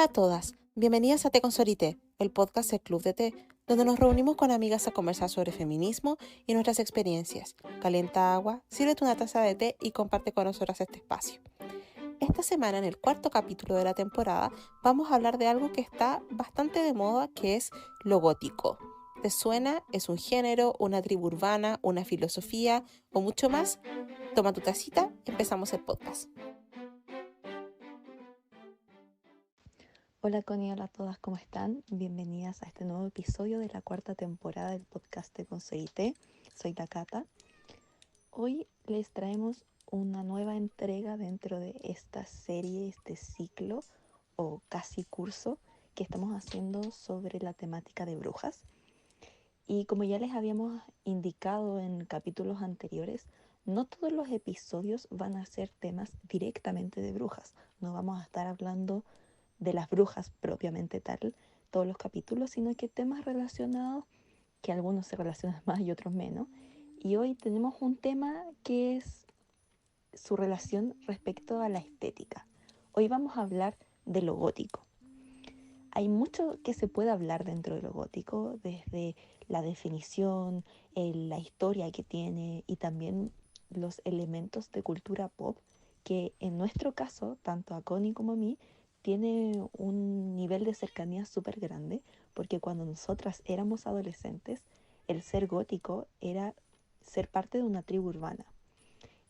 Hola a todas, bienvenidas a Té con Sorité, el podcast del Club de Té, donde nos reunimos con amigas a conversar sobre feminismo y nuestras experiencias. Calienta agua, sírvete una taza de té y comparte con nosotras este espacio. Esta semana, en el cuarto capítulo de la temporada, vamos a hablar de algo que está bastante de moda, que es lo gótico. ¿Te suena? ¿Es un género, una tribu urbana, una filosofía o mucho más? Toma tu tacita, empezamos el podcast. Hola Connie, hola a todas, ¿cómo están? Bienvenidas a este nuevo episodio de la cuarta temporada del podcast de Conseguité. Soy la Cata. Hoy les traemos una nueva entrega dentro de esta serie, este ciclo o casi curso que estamos haciendo sobre la temática de brujas. Y como ya les habíamos indicado en capítulos anteriores, no todos los episodios van a ser temas directamente de brujas. No vamos a estar hablando de las brujas propiamente tal, todos los capítulos, sino que temas relacionados, que algunos se relacionan más y otros menos. Y hoy tenemos un tema que es su relación respecto a la estética. Hoy vamos a hablar de lo gótico. Hay mucho que se puede hablar dentro de lo gótico, desde la definición, la historia que tiene y también los elementos de cultura pop que en nuestro caso, tanto a Connie como a mí, tiene un nivel de cercanía súper grande, porque cuando nosotras éramos adolescentes, el ser gótico era ser parte de una tribu urbana.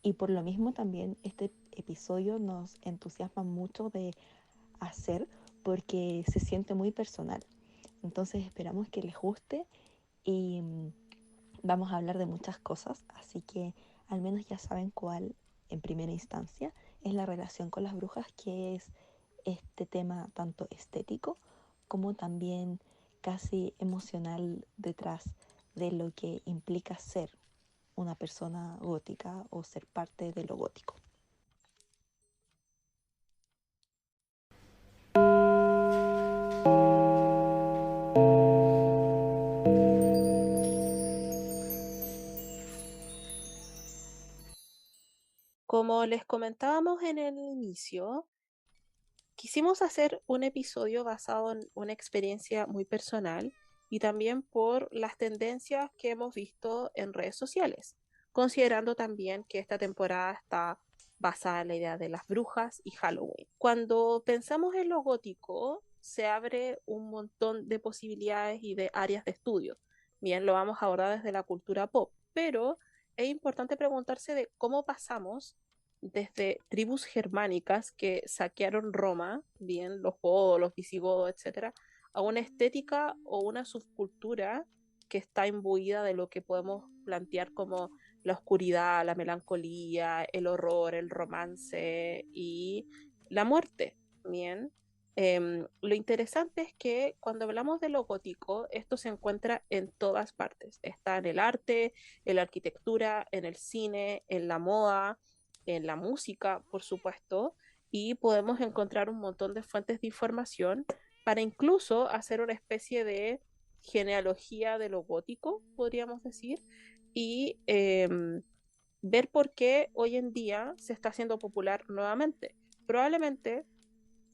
Y por lo mismo también este episodio nos entusiasma mucho de hacer porque se siente muy personal. Entonces esperamos que les guste y vamos a hablar de muchas cosas, así que al menos ya saben cuál en primera instancia es la relación con las brujas, que es este tema tanto estético como también casi emocional detrás de lo que implica ser una persona gótica o ser parte de lo gótico. Como les comentábamos en el inicio, quisimos hacer un episodio basado en una experiencia muy personal y también por las tendencias que hemos visto en redes sociales, considerando también que esta temporada está basada en la idea de las brujas y Halloween. Cuando pensamos en lo gótico, se abre un montón de posibilidades y de áreas de estudio. Bien, lo vamos a abordar desde la cultura pop, pero es importante preguntarse de cómo pasamos desde tribus germánicas que saquearon Roma, bien, los godos, los visigodos, etcétera, a una estética o una subcultura que está imbuida de lo que podemos plantear como la oscuridad, la melancolía, el horror, el romance y la muerte, bien. Lo interesante es que cuando hablamos de lo gótico, esto se encuentra en todas partes. Está en el arte, en la arquitectura, en el cine, en la moda, en la música, por supuesto, y podemos encontrar un montón de fuentes de información para incluso hacer una especie de genealogía de lo gótico, podríamos decir, y ver por qué hoy en día se está haciendo popular nuevamente. Probablemente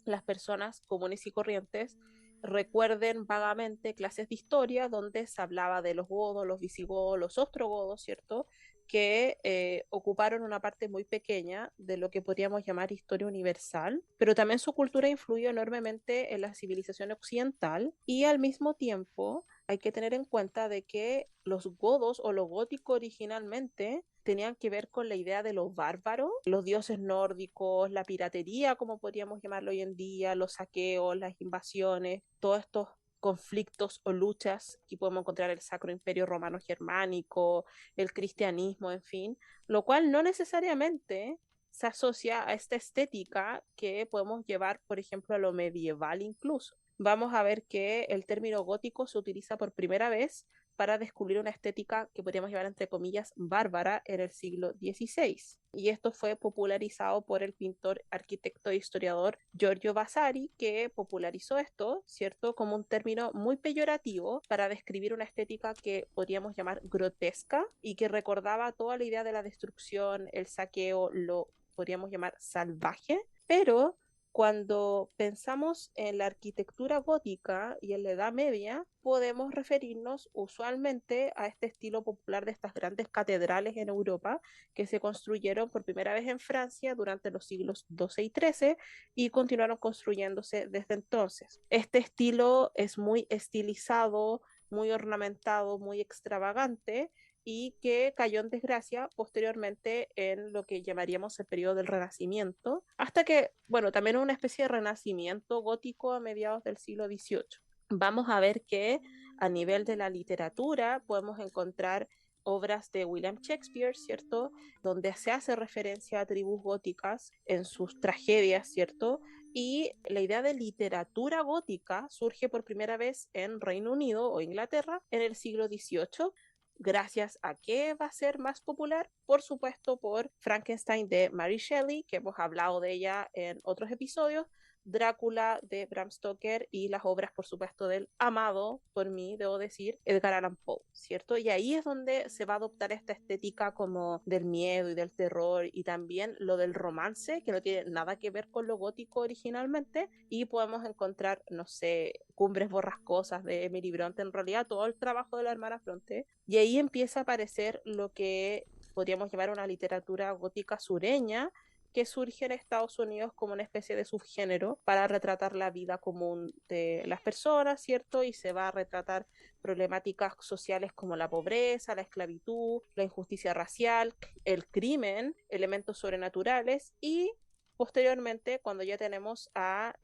las personas comunes y corrientes recuerden vagamente clases de historia donde se hablaba de los godos, los visigodos, los ostrogodos, ¿cierto? Que ocuparon una parte muy pequeña de lo que podríamos llamar historia universal, pero también su cultura influyó enormemente en la civilización occidental y al mismo tiempo hay que tener en cuenta de que los godos o lo gótico originalmente tenían que ver con la idea de los bárbaros, los dioses nórdicos, la piratería, como podríamos llamarlo hoy en día, los saqueos, las invasiones, todos estos conflictos o luchas que podemos encontrar el Sacro Imperio Romano Germánico, el cristianismo, en fin, lo cual no necesariamente se asocia a esta estética que podemos llevar, por ejemplo, a lo medieval incluso. Vamos a ver que el término gótico se utiliza por primera vez para descubrir una estética que podríamos llevar entre comillas bárbara en el siglo XVI. Y esto fue popularizado por el pintor, arquitecto e historiador Giorgio Vasari, que popularizó esto, ¿cierto?, como un término muy peyorativo para describir una estética que podríamos llamar grotesca y que recordaba toda la idea de la destrucción, el saqueo, lo podríamos llamar salvaje, pero cuando pensamos en la arquitectura gótica y en la Edad Media, podemos referirnos usualmente a este estilo popular de estas grandes catedrales en Europa que se construyeron por primera vez en Francia durante los siglos XII y XIII y continuaron construyéndose desde entonces. Este estilo es muy estilizado, muy ornamentado, muy extravagante y que cayó en desgracia posteriormente en lo que llamaríamos el periodo del Renacimiento, hasta que, bueno, también una especie de renacimiento gótico a mediados del siglo XVIII. Vamos a ver que a nivel de la literatura podemos encontrar obras de William Shakespeare, ¿cierto? Donde se hace referencia a tribus góticas en sus tragedias, ¿cierto? Y la idea de literatura gótica surge por primera vez en Reino Unido o Inglaterra en el siglo XVIII. ¿Gracias a qué va a ser más popular? Por supuesto, por Frankenstein de Mary Shelley, que hemos hablado de ella en otros episodios, Drácula de Bram Stoker y las obras, por supuesto, del amado, por mí, debo decir, Edgar Allan Poe, ¿cierto? Y ahí es donde se va a adoptar esta estética como del miedo y del terror y también lo del romance, que no tiene nada que ver con lo gótico originalmente, y podemos encontrar, no sé, Cumbres Borrascosas de Emily Bronte, en realidad todo el trabajo de la hermana Bronte, y ahí empieza a aparecer lo que podríamos llamar una literatura gótica sureña, que surge en Estados Unidos como una especie de subgénero para retratar la vida común de las personas, ¿cierto? Y se va a retratar problemáticas sociales como la pobreza, la esclavitud, la injusticia racial, el crimen, elementos sobrenaturales y posteriormente cuando ya tenemos a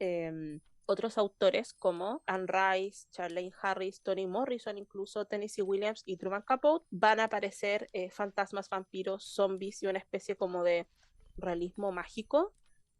otros autores como Anne Rice, Charlene Harris, Toni Morrison, incluso Tennessee Williams y Truman Capote, van a aparecer fantasmas, vampiros, zombies y una especie como de realismo mágico.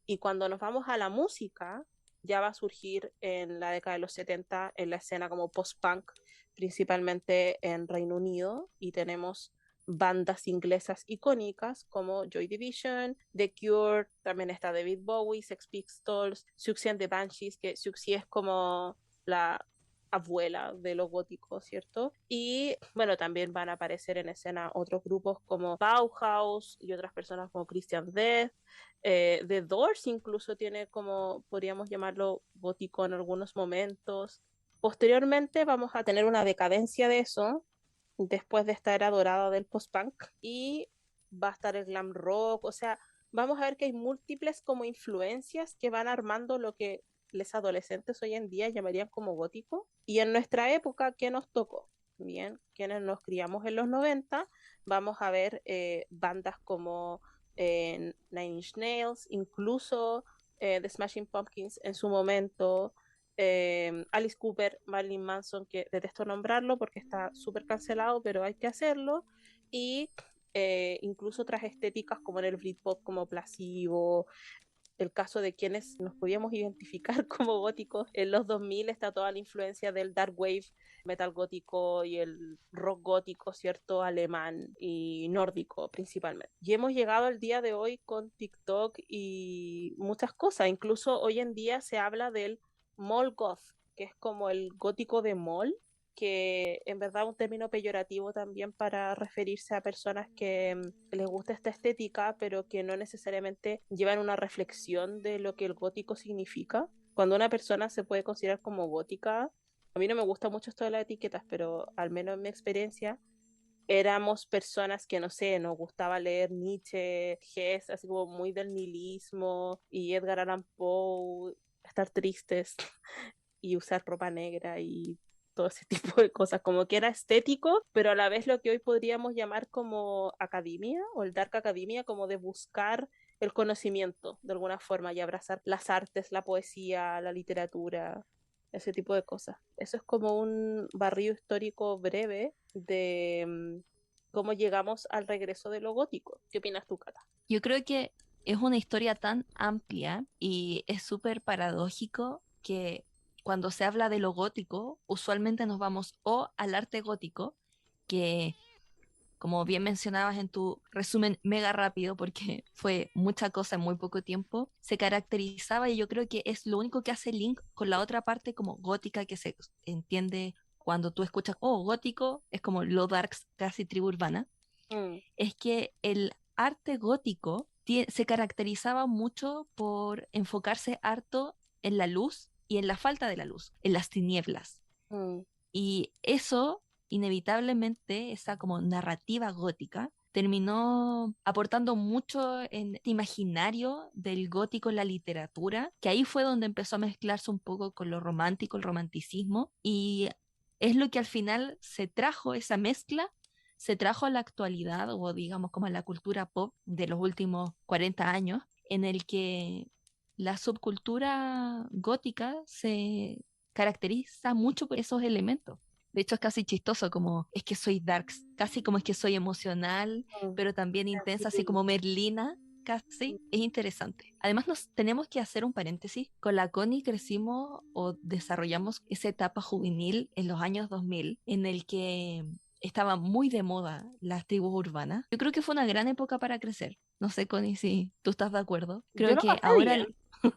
Y cuando nos vamos a la música, ya va a surgir en la década de los 70 en la escena como post-punk, principalmente en Reino Unido, y tenemos bandas inglesas icónicas como Joy Division, The Cure, también está David Bowie, Sex Pistols, Siouxsie and the Banshees, que Siouxsie es como la abuela de lo gótico, ¿cierto? Y bueno, también van a aparecer en escena otros grupos como Bauhaus y otras personas como Christian Death. The Doors incluso tiene como, podríamos llamarlo, gótico en algunos momentos. Posteriormente vamos a tener una decadencia de eso, después de esta era dorada del post-punk, y va a estar el glam rock, o sea, vamos a ver que hay múltiples como influencias que van armando lo que los adolescentes hoy en día llamarían como gótico, y en nuestra época, ¿qué nos tocó? Bien, quienes nos criamos en los 90 vamos a ver bandas como Nine Inch Nails, incluso The Smashing Pumpkins en su momento, Alice Cooper, Marilyn Manson, que detesto nombrarlo porque está súper cancelado, pero hay que hacerlo, y incluso otras estéticas como en el Britpop, como Placebo, el caso de quienes nos podíamos identificar como góticos. En los 2000 está toda la influencia del dark wave, metal gótico y el rock gótico, ¿cierto? Alemán y nórdico principalmente. Y hemos llegado al día de hoy con TikTok y muchas cosas. Incluso hoy en día se habla del mall goth, que es como el gótico de mall, que en verdad es un término peyorativo también para referirse a personas que les gusta esta estética, pero que no necesariamente llevan una reflexión de lo que el gótico significa. Cuando una persona se puede considerar como gótica, a mí no me gusta mucho esto de las etiquetas, pero al menos en mi experiencia, éramos personas que, no sé, nos gustaba leer Nietzsche, Hess, así como muy del nihilismo, y Edgar Allan Poe, estar tristes y usar ropa negra y todo ese tipo de cosas, como que era estético, pero a la vez lo que hoy podríamos llamar como academia o el dark academia, como de buscar el conocimiento de alguna forma y abrazar las artes, la poesía, la literatura, ese tipo de cosas. Eso es como un barrido histórico breve de cómo llegamos al regreso de lo gótico. ¿Qué opinas tú, Cata? Yo creo que es una historia tan amplia y es súper paradójico que cuando se habla de lo gótico, usualmente nos vamos o al arte gótico, que como bien mencionabas en tu resumen mega rápido, porque fue mucha cosa en muy poco tiempo, se caracterizaba y yo creo que es lo único que hace link con la otra parte como gótica que se entiende cuando tú escuchas, oh, gótico, es como lo darks, casi tribu urbana, Mm, es que el arte gótico se caracterizaba mucho por enfocarse harto en la luz y en la falta de la luz, en las tinieblas. Mm, Y eso, inevitablemente, esa como narrativa gótica, terminó aportando mucho en este imaginario del gótico en la literatura, que ahí fue donde empezó a mezclarse un poco con lo romántico, el romanticismo, y es lo que al final se trajo, esa mezcla, se trajo a la actualidad, o digamos como a la cultura pop de los últimos 40 años, en el que la subcultura gótica se caracteriza mucho por esos elementos. De hecho, es casi chistoso, como es que soy darks, casi como es que soy emocional, mm, pero también intensa, así sensible. como Merlina, casi. Es interesante. Además, nos tenemos que hacer un paréntesis. Con la Connie crecimos o desarrollamos esa etapa juvenil en los años 2000, en el que estaba muy de moda las tribus urbanas. Yo creo que fue una gran época para crecer. No sé, Connie, si tú estás de acuerdo. Yo Creo lo que pasé ahora, bien.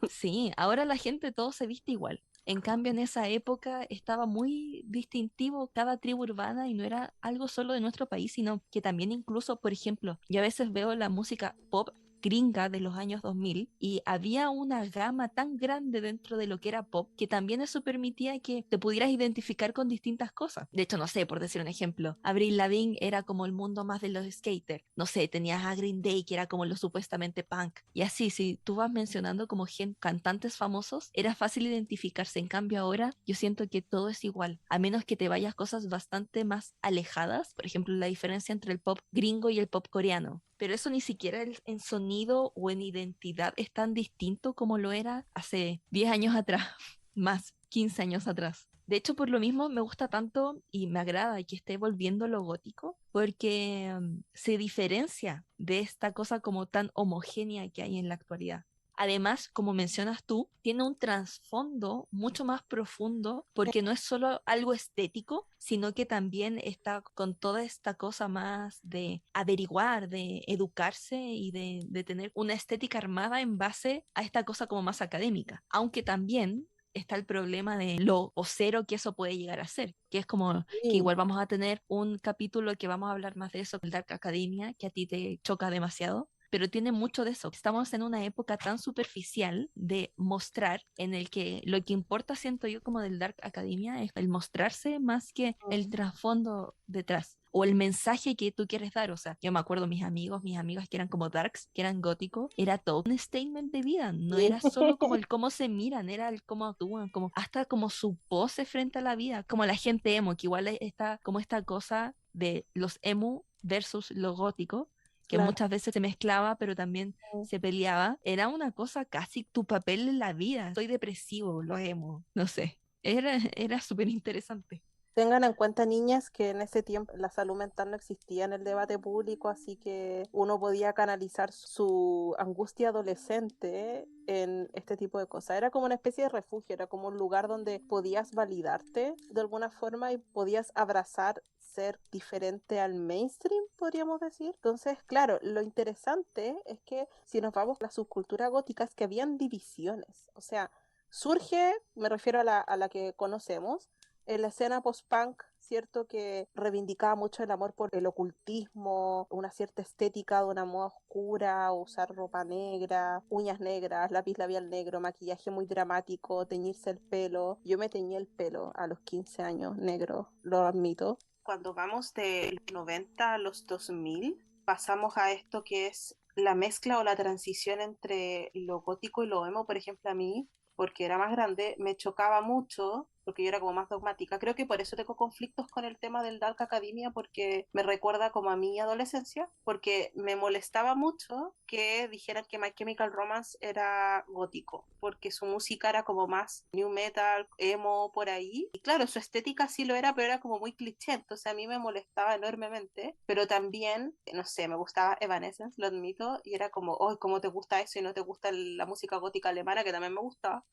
sí, ahora la gente todo se viste igual. En cambio, en esa época estaba muy distintivo cada tribu urbana y no era algo solo de nuestro país, sino que también incluso, por ejemplo, yo a veces veo la música pop gringa de los años 2000 y había una gama tan grande dentro de lo que era pop que también eso permitía que te pudieras identificar con distintas cosas. De hecho, no sé, por decir un ejemplo, Avril Lavigne era como el mundo más de los skaters. No sé, tenías a Green Day que era como lo supuestamente punk. Y así, si tú vas mencionando como cantantes famosos, era fácil identificarse. En cambio ahora yo siento que todo es igual, a menos que te vayas cosas bastante más alejadas. Por ejemplo, la diferencia entre el pop gringo y el pop coreano. Pero eso ni siquiera en sonido o en identidad es tan distinto como lo era hace 10 años atrás, más 15 años atrás. De hecho, por lo mismo me gusta tanto y me agrada que esté volviendo lo gótico, porque se diferencia de esta cosa como tan homogénea que hay en la actualidad. Además, como mencionas tú, tiene un trasfondo mucho más profundo porque no es solo algo estético, sino que también está con toda esta cosa más de averiguar, de educarse y de tener una estética armada en base a esta cosa como más académica. Aunque también está el problema de lo o cero que eso puede llegar a ser, que es como que Sí. igual vamos a tener un capítulo que vamos a hablar más de eso, el Dark Academia, que a ti te choca demasiado, pero tiene mucho de eso. Estamos en una época tan superficial de mostrar, en el que lo que importa, siento yo, como del Dark Academia, es el mostrarse más que el trasfondo detrás o el mensaje que tú quieres dar. O sea, yo me acuerdo mis amigos, mis amigas que eran como darks, que eran góticos, era todo un statement de vida, no Sí. era solo como el cómo se miran, era el cómo actúan, como hasta como su pose frente a la vida, como la gente emo, que igual está como esta cosa de los emo versus lo gótico, que Claro. muchas veces se mezclaba, pero también se peleaba, era una cosa casi tu papel en la vida. Estoy depresivo, lo emo, no sé. Era súper interesante. Tengan en cuenta, niñas, que en ese tiempo la salud mental no existía en el debate público, así que uno podía canalizar su angustia adolescente en este tipo de cosas. Era como una especie de refugio, era como un lugar donde podías validarte de alguna forma y podías abrazar ser diferente al mainstream, podríamos decir. Entonces, claro, lo interesante es que si nos vamos a la subcultura gótica es que habían divisiones, o sea, surge, me refiero a la que conocemos, en la escena post-punk, ¿cierto? Que reivindicaba mucho el amor por el ocultismo, una cierta estética de una moda oscura, usar ropa negra, uñas negras, lápiz labial negro, maquillaje muy dramático, teñirse el pelo. Yo me teñí el pelo a los 15 años, negro, lo admito. Cuando vamos de los 90 a los 2000, pasamos a esto que es la mezcla o la transición entre lo gótico y lo emo, por ejemplo, a mí porque era más grande, me chocaba mucho, porque yo era como más dogmática. Creo que por eso tengo conflictos con el tema del Dark Academia, porque me recuerda como a mi adolescencia, porque me molestaba mucho que dijeran que My Chemical Romance era gótico, porque su música era como más new metal, emo, por ahí. Y claro, su estética sí lo era, pero era como muy cliché, entonces a mí me molestaba enormemente, pero también, no sé, me gustaba Evanescence, lo admito, y era como, oh, ¿cómo te gusta eso y no te gusta la música gótica alemana, que también me gustaba?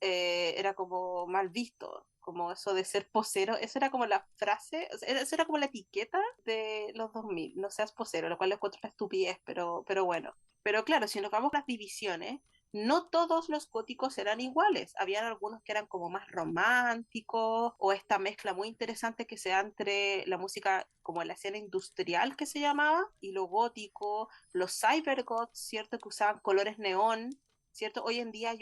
Era como mal visto, como eso de ser posero, eso era como la frase, o sea, eso era como la etiqueta de los 2000 no seas posero, lo cual lo encuentro una estupidez, pero bueno. Pero claro, si nos vamos a las divisiones, no todos los góticos eran iguales. Habían algunos que eran como más románticos, o esta mezcla muy interesante que se da entre la música como la escena industrial que se llamaba y lo gótico, los cybergoths, ¿cierto? Que usaban colores neón, ¿cierto? Hoy en día hay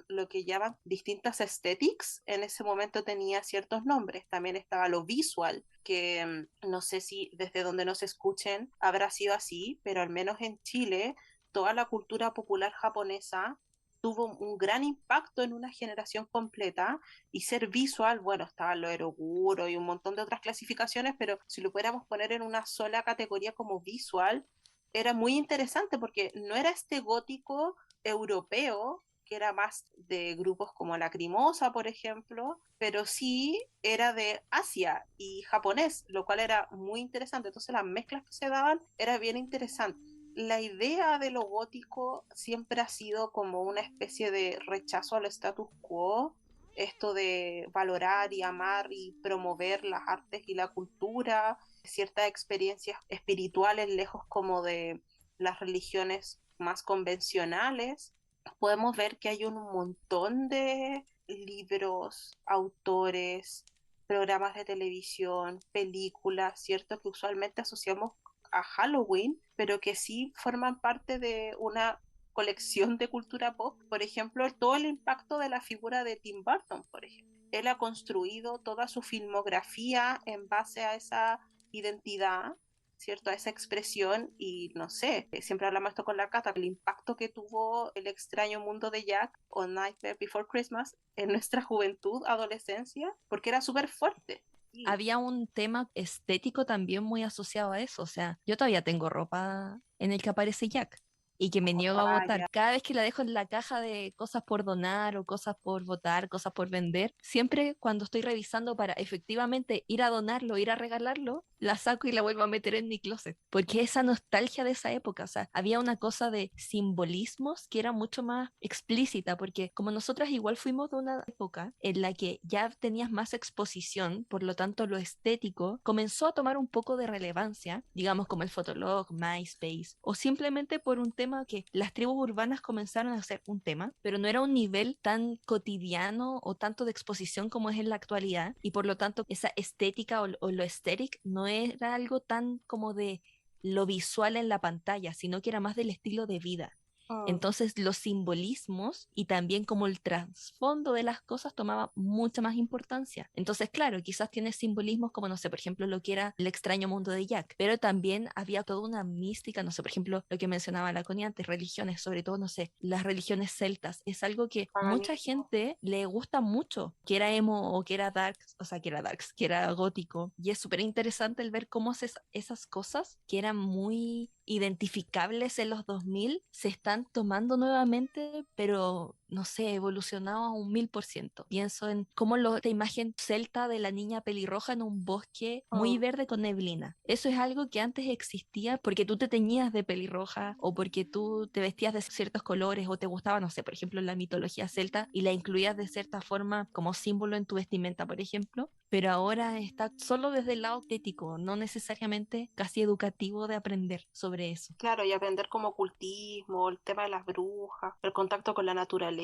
lo que llaman distintas aesthetics. En ese momento tenía ciertos nombres. También estaba lo visual, que no sé si desde donde nos escuchen habrá sido así, pero al menos en Chile toda la cultura popular japonesa tuvo un gran impacto en una generación completa, y ser visual, bueno, estaban los eroguro y un montón de otras clasificaciones, pero si lo pudiéramos poner en una sola categoría como visual, era muy interesante porque no era este gótico europeo que era más de grupos como Lacrimosa, por ejemplo, pero sí era de Asia y japonés, lo cual era muy interesante. Entonces las mezclas que se daban era bien interesante. La idea de lo gótico siempre ha sido como una especie de rechazo al status quo, esto de valorar y amar y promover las artes y la cultura, ciertas experiencias espirituales lejos como de las religiones más convencionales. Podemos ver que hay un montón de libros, autores, programas de televisión, películas, ¿cierto? Que usualmente asociamos a Halloween, pero que sí forman parte de una colección de cultura pop. Por ejemplo, todo el impacto de la figura de Tim Burton, por ejemplo. Él ha construido toda su filmografía en base a esa identidad, ¿cierto? A esa expresión, y no sé, siempre hablamos esto con la Cata, el impacto que tuvo El extraño mundo de Jack o Nightmare Before Christmas en nuestra juventud, adolescencia, porque era súper fuerte. Sí. Había un tema estético también muy asociado a eso. O sea, yo todavía tengo ropa en el que aparece Jack y que me Oh, niego a votar. vaya. Cada vez que la dejo en la caja de cosas por donar o cosas por votar, cosas por vender, siempre cuando estoy revisando para efectivamente ir a donarlo, ir a regalarlo, la saco y la vuelvo a meter en mi closet. Porque esa nostalgia de esa época, o sea, había una cosa de simbolismos que era mucho más explícita, porque como nosotras igual fuimos de una época en la que ya tenías más exposición, por lo tanto lo estético comenzó a tomar un poco de relevancia, digamos como el Fotolog, MySpace, o simplemente por un tema que las tribus urbanas comenzaron a hacer un tema, pero no era un nivel tan cotidiano o tanto de exposición como es en la actualidad, y por lo tanto esa estética o lo aesthetic no era algo tan como de lo visual en la pantalla, sino que era más del estilo de vida. Mm. Entonces los simbolismos y también como el trasfondo de las cosas tomaba mucha más importancia. Entonces, claro, quizás tiene simbolismos como, no sé, por ejemplo, lo que era el extraño mundo de Jack, pero también había toda una mística, no sé, por ejemplo, lo que mencionaba la Connie antes, religiones, sobre todo, no sé, las religiones celtas. Es algo que mucha Paganismo. gente le gusta mucho, que era emo o que era dark, o sea, que era darks, que era gótico. Y es súper interesante el ver cómo esas cosas que eran muy identificables en los 2000 se están tomando nuevamente, pero no sé, evolucionado a un 1000%. Pienso en cómo esta imagen celta de la niña pelirroja en un bosque muy Mm. verde con neblina. Eso es algo que antes existía porque tú te teñías de pelirroja o porque tú te vestías de ciertos colores o te gustaba, no sé, por ejemplo, la mitología celta y la incluías de cierta forma como símbolo en tu vestimenta, por ejemplo, pero ahora está solo desde el lado estético, no necesariamente casi educativo de aprender sobre eso. Claro, y aprender como ocultismo, el tema de las brujas, el contacto con la naturaleza,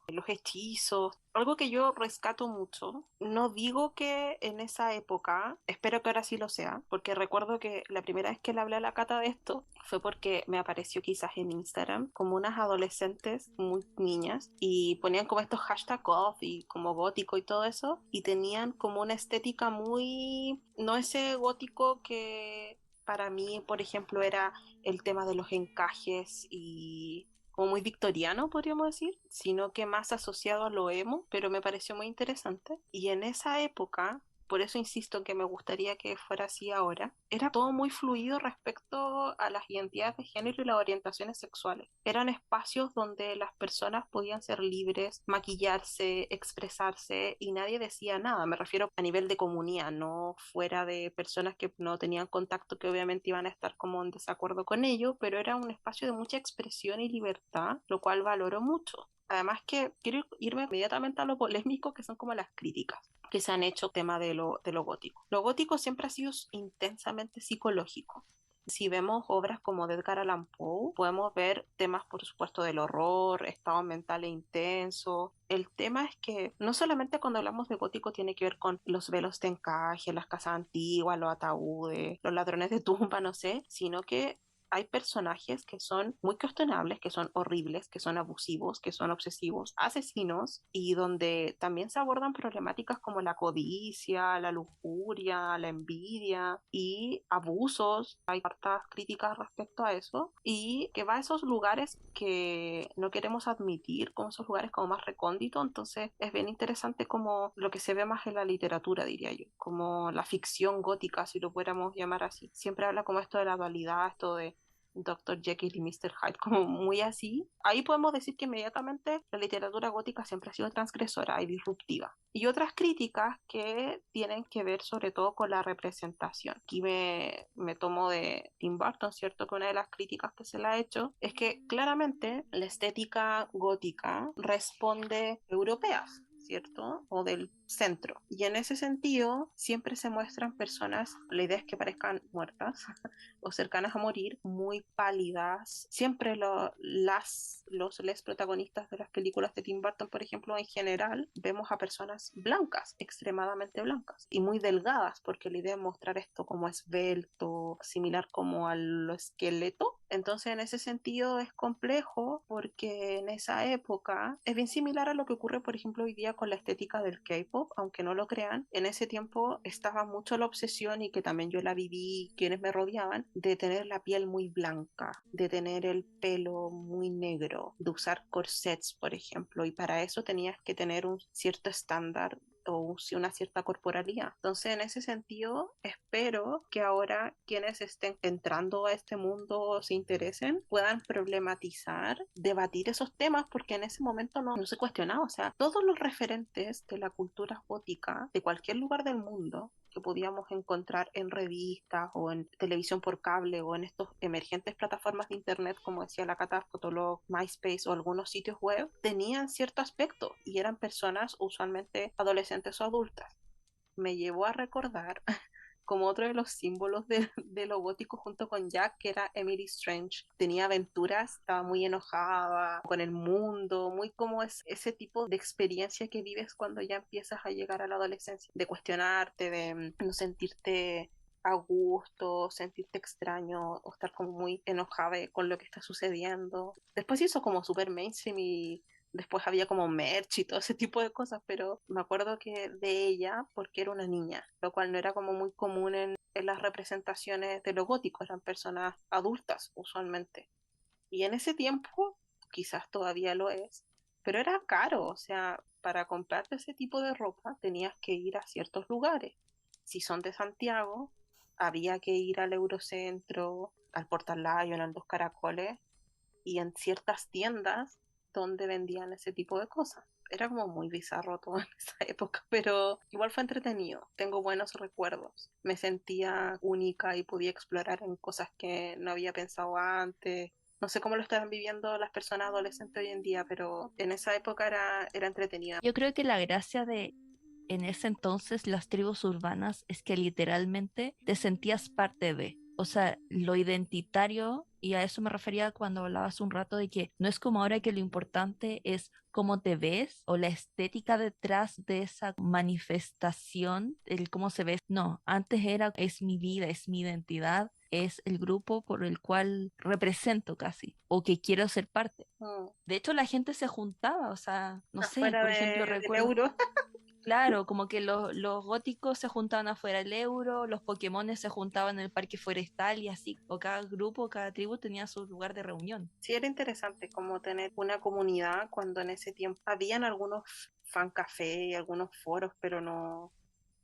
los hechizos, algo que yo rescato mucho. No digo que en esa época, espero que ahora sí lo sea, porque recuerdo que la primera vez que le hablé a la Cata de esto fue porque me apareció quizás en Instagram como unas adolescentes muy niñas y ponían como estos hashtag goth y como gótico y todo eso, y tenían como una estética muy, no ese gótico que para mí, por ejemplo, era el tema de los encajes y como muy victoriano, podríamos decir, sino que más asociado a lo emo, pero me pareció muy interesante. Y en esa época, por eso insisto en que me gustaría que fuera así ahora, era todo muy fluido respecto a las identidades de género y las orientaciones sexuales. Eran espacios donde las personas podían ser libres, maquillarse, expresarse, y nadie decía nada. Me refiero a nivel de comunidad, no fuera de personas que no tenían contacto, que obviamente iban a estar como en desacuerdo con ello, pero era un espacio de mucha expresión y libertad, lo cual valoro mucho. Además que quiero irme inmediatamente a lo polémico, que son como las críticas que se han hecho tema de lo gótico. Lo gótico siempre ha sido intensamente psicológico. Si vemos obras como de Edgar Allan Poe, podemos ver temas, por supuesto, del horror, estado mental e intenso. El tema es que no solamente cuando hablamos de gótico tiene que ver con los velos de encaje, las casas antiguas, los ataúdes, los ladrones de tumba, no sé, sino que hay personajes que son muy cuestionables, que son horribles, que son abusivos, que son obsesivos, asesinos, y donde también se abordan problemáticas como la codicia, la lujuria, la envidia y abusos. Hay hartas críticas respecto a eso y que va a esos lugares que no queremos admitir, como esos lugares como más recónditos. Entonces es bien interesante como lo que se ve más en la literatura, diría yo, como la ficción gótica, si lo pudiéramos llamar así. Siempre habla como esto de la dualidad, esto de Dr. Jekyll y Mr. Hyde, como muy así. Ahí podemos decir que inmediatamente la literatura gótica siempre ha sido transgresora y disruptiva. Y otras críticas que tienen que ver sobre todo con la representación. Aquí me tomo de Tim Burton, ¿cierto? Que una de las críticas que se le ha hecho es que claramente la estética gótica responde europeas, ¿cierto? O del centro. Y en ese sentido, siempre se muestran personas, la idea es que parezcan muertas o cercanas a morir, muy pálidas. Siempre les protagonistas de las películas de Tim Burton, por ejemplo, en general, vemos a personas blancas, extremadamente blancas y muy delgadas, porque la idea es mostrar esto como esbelto, similar como al esqueleto. Entonces, en ese sentido es complejo porque en esa época es bien similar a lo que ocurre, por ejemplo, hoy día con la estética del K-pop, aunque no lo crean. En ese tiempo estaba mucho la obsesión, y que también yo la viví, quienes me rodeaban, de tener la piel muy blanca, de tener el pelo muy negro, de usar corsets, por ejemplo, y para eso tenías que tener un cierto estándar o una cierta corporalidad. Entonces, en ese sentido, espero que ahora quienes estén entrando a este mundo o se interesen puedan problematizar, debatir esos temas, porque en ese momento no se cuestionaba. O sea, todos los referentes de la cultura gótica de cualquier lugar del mundo que podíamos encontrar en revistas o en televisión por cable o en estos emergentes plataformas de internet, como decía la Cata, Fotolog, MySpace o algunos sitios web, tenían cierto aspecto y eran personas usualmente adolescentes o adultas. Me llevó a recordar como otro de los símbolos de lo gótico junto con Jack, que era Emily Strange. Tenía aventuras, estaba muy enojada con el mundo, muy como es ese tipo de experiencia que vives cuando ya empiezas a llegar a la adolescencia, de cuestionarte, de no sentirte a gusto, sentirte extraño o estar como muy enojada con lo que está sucediendo. Después hizo como super mainstream y después había como merch y todo ese tipo de cosas, pero me acuerdo que de ella porque era una niña, lo cual no era como muy común en las representaciones de lo gótico, eran personas adultas usualmente. Y en ese tiempo, quizás todavía lo es, pero era caro, o sea, para comprarte ese tipo de ropa tenías que ir a ciertos lugares. Si son de Santiago, había que ir al Eurocentro, al Portal Lion, al Dos Caracoles, y en ciertas tiendas donde vendían ese tipo de cosas. Era como muy bizarro todo en esa época, pero igual fue entretenido. Tengo buenos recuerdos. Me sentía única y podía explorar en cosas que no había pensado antes. No sé cómo lo estarán viviendo las personas adolescentes hoy en día, pero en esa época era entretenida. Yo creo que la gracia de en ese entonces las tribus urbanas es que literalmente te sentías parte de, o sea, lo identitario, y a eso me refería cuando hablabas un rato de que no es como ahora que lo importante es cómo te ves o la estética detrás de esa manifestación, el cómo se ve. No, antes era, es mi vida, es mi identidad, es el grupo por el cual represento casi o que quiero ser parte. Mm. De hecho, la gente se juntaba, o sea, no sé, Afuera por ejemplo, del recuerdo, euro. claro, como que los góticos se juntaban afuera del euro, los Pokémones se juntaban en el parque forestal y así, o cada grupo, cada tribu tenía su lugar de reunión. Sí, era interesante como tener una comunidad cuando en ese tiempo habían algunos fan café y algunos foros, pero no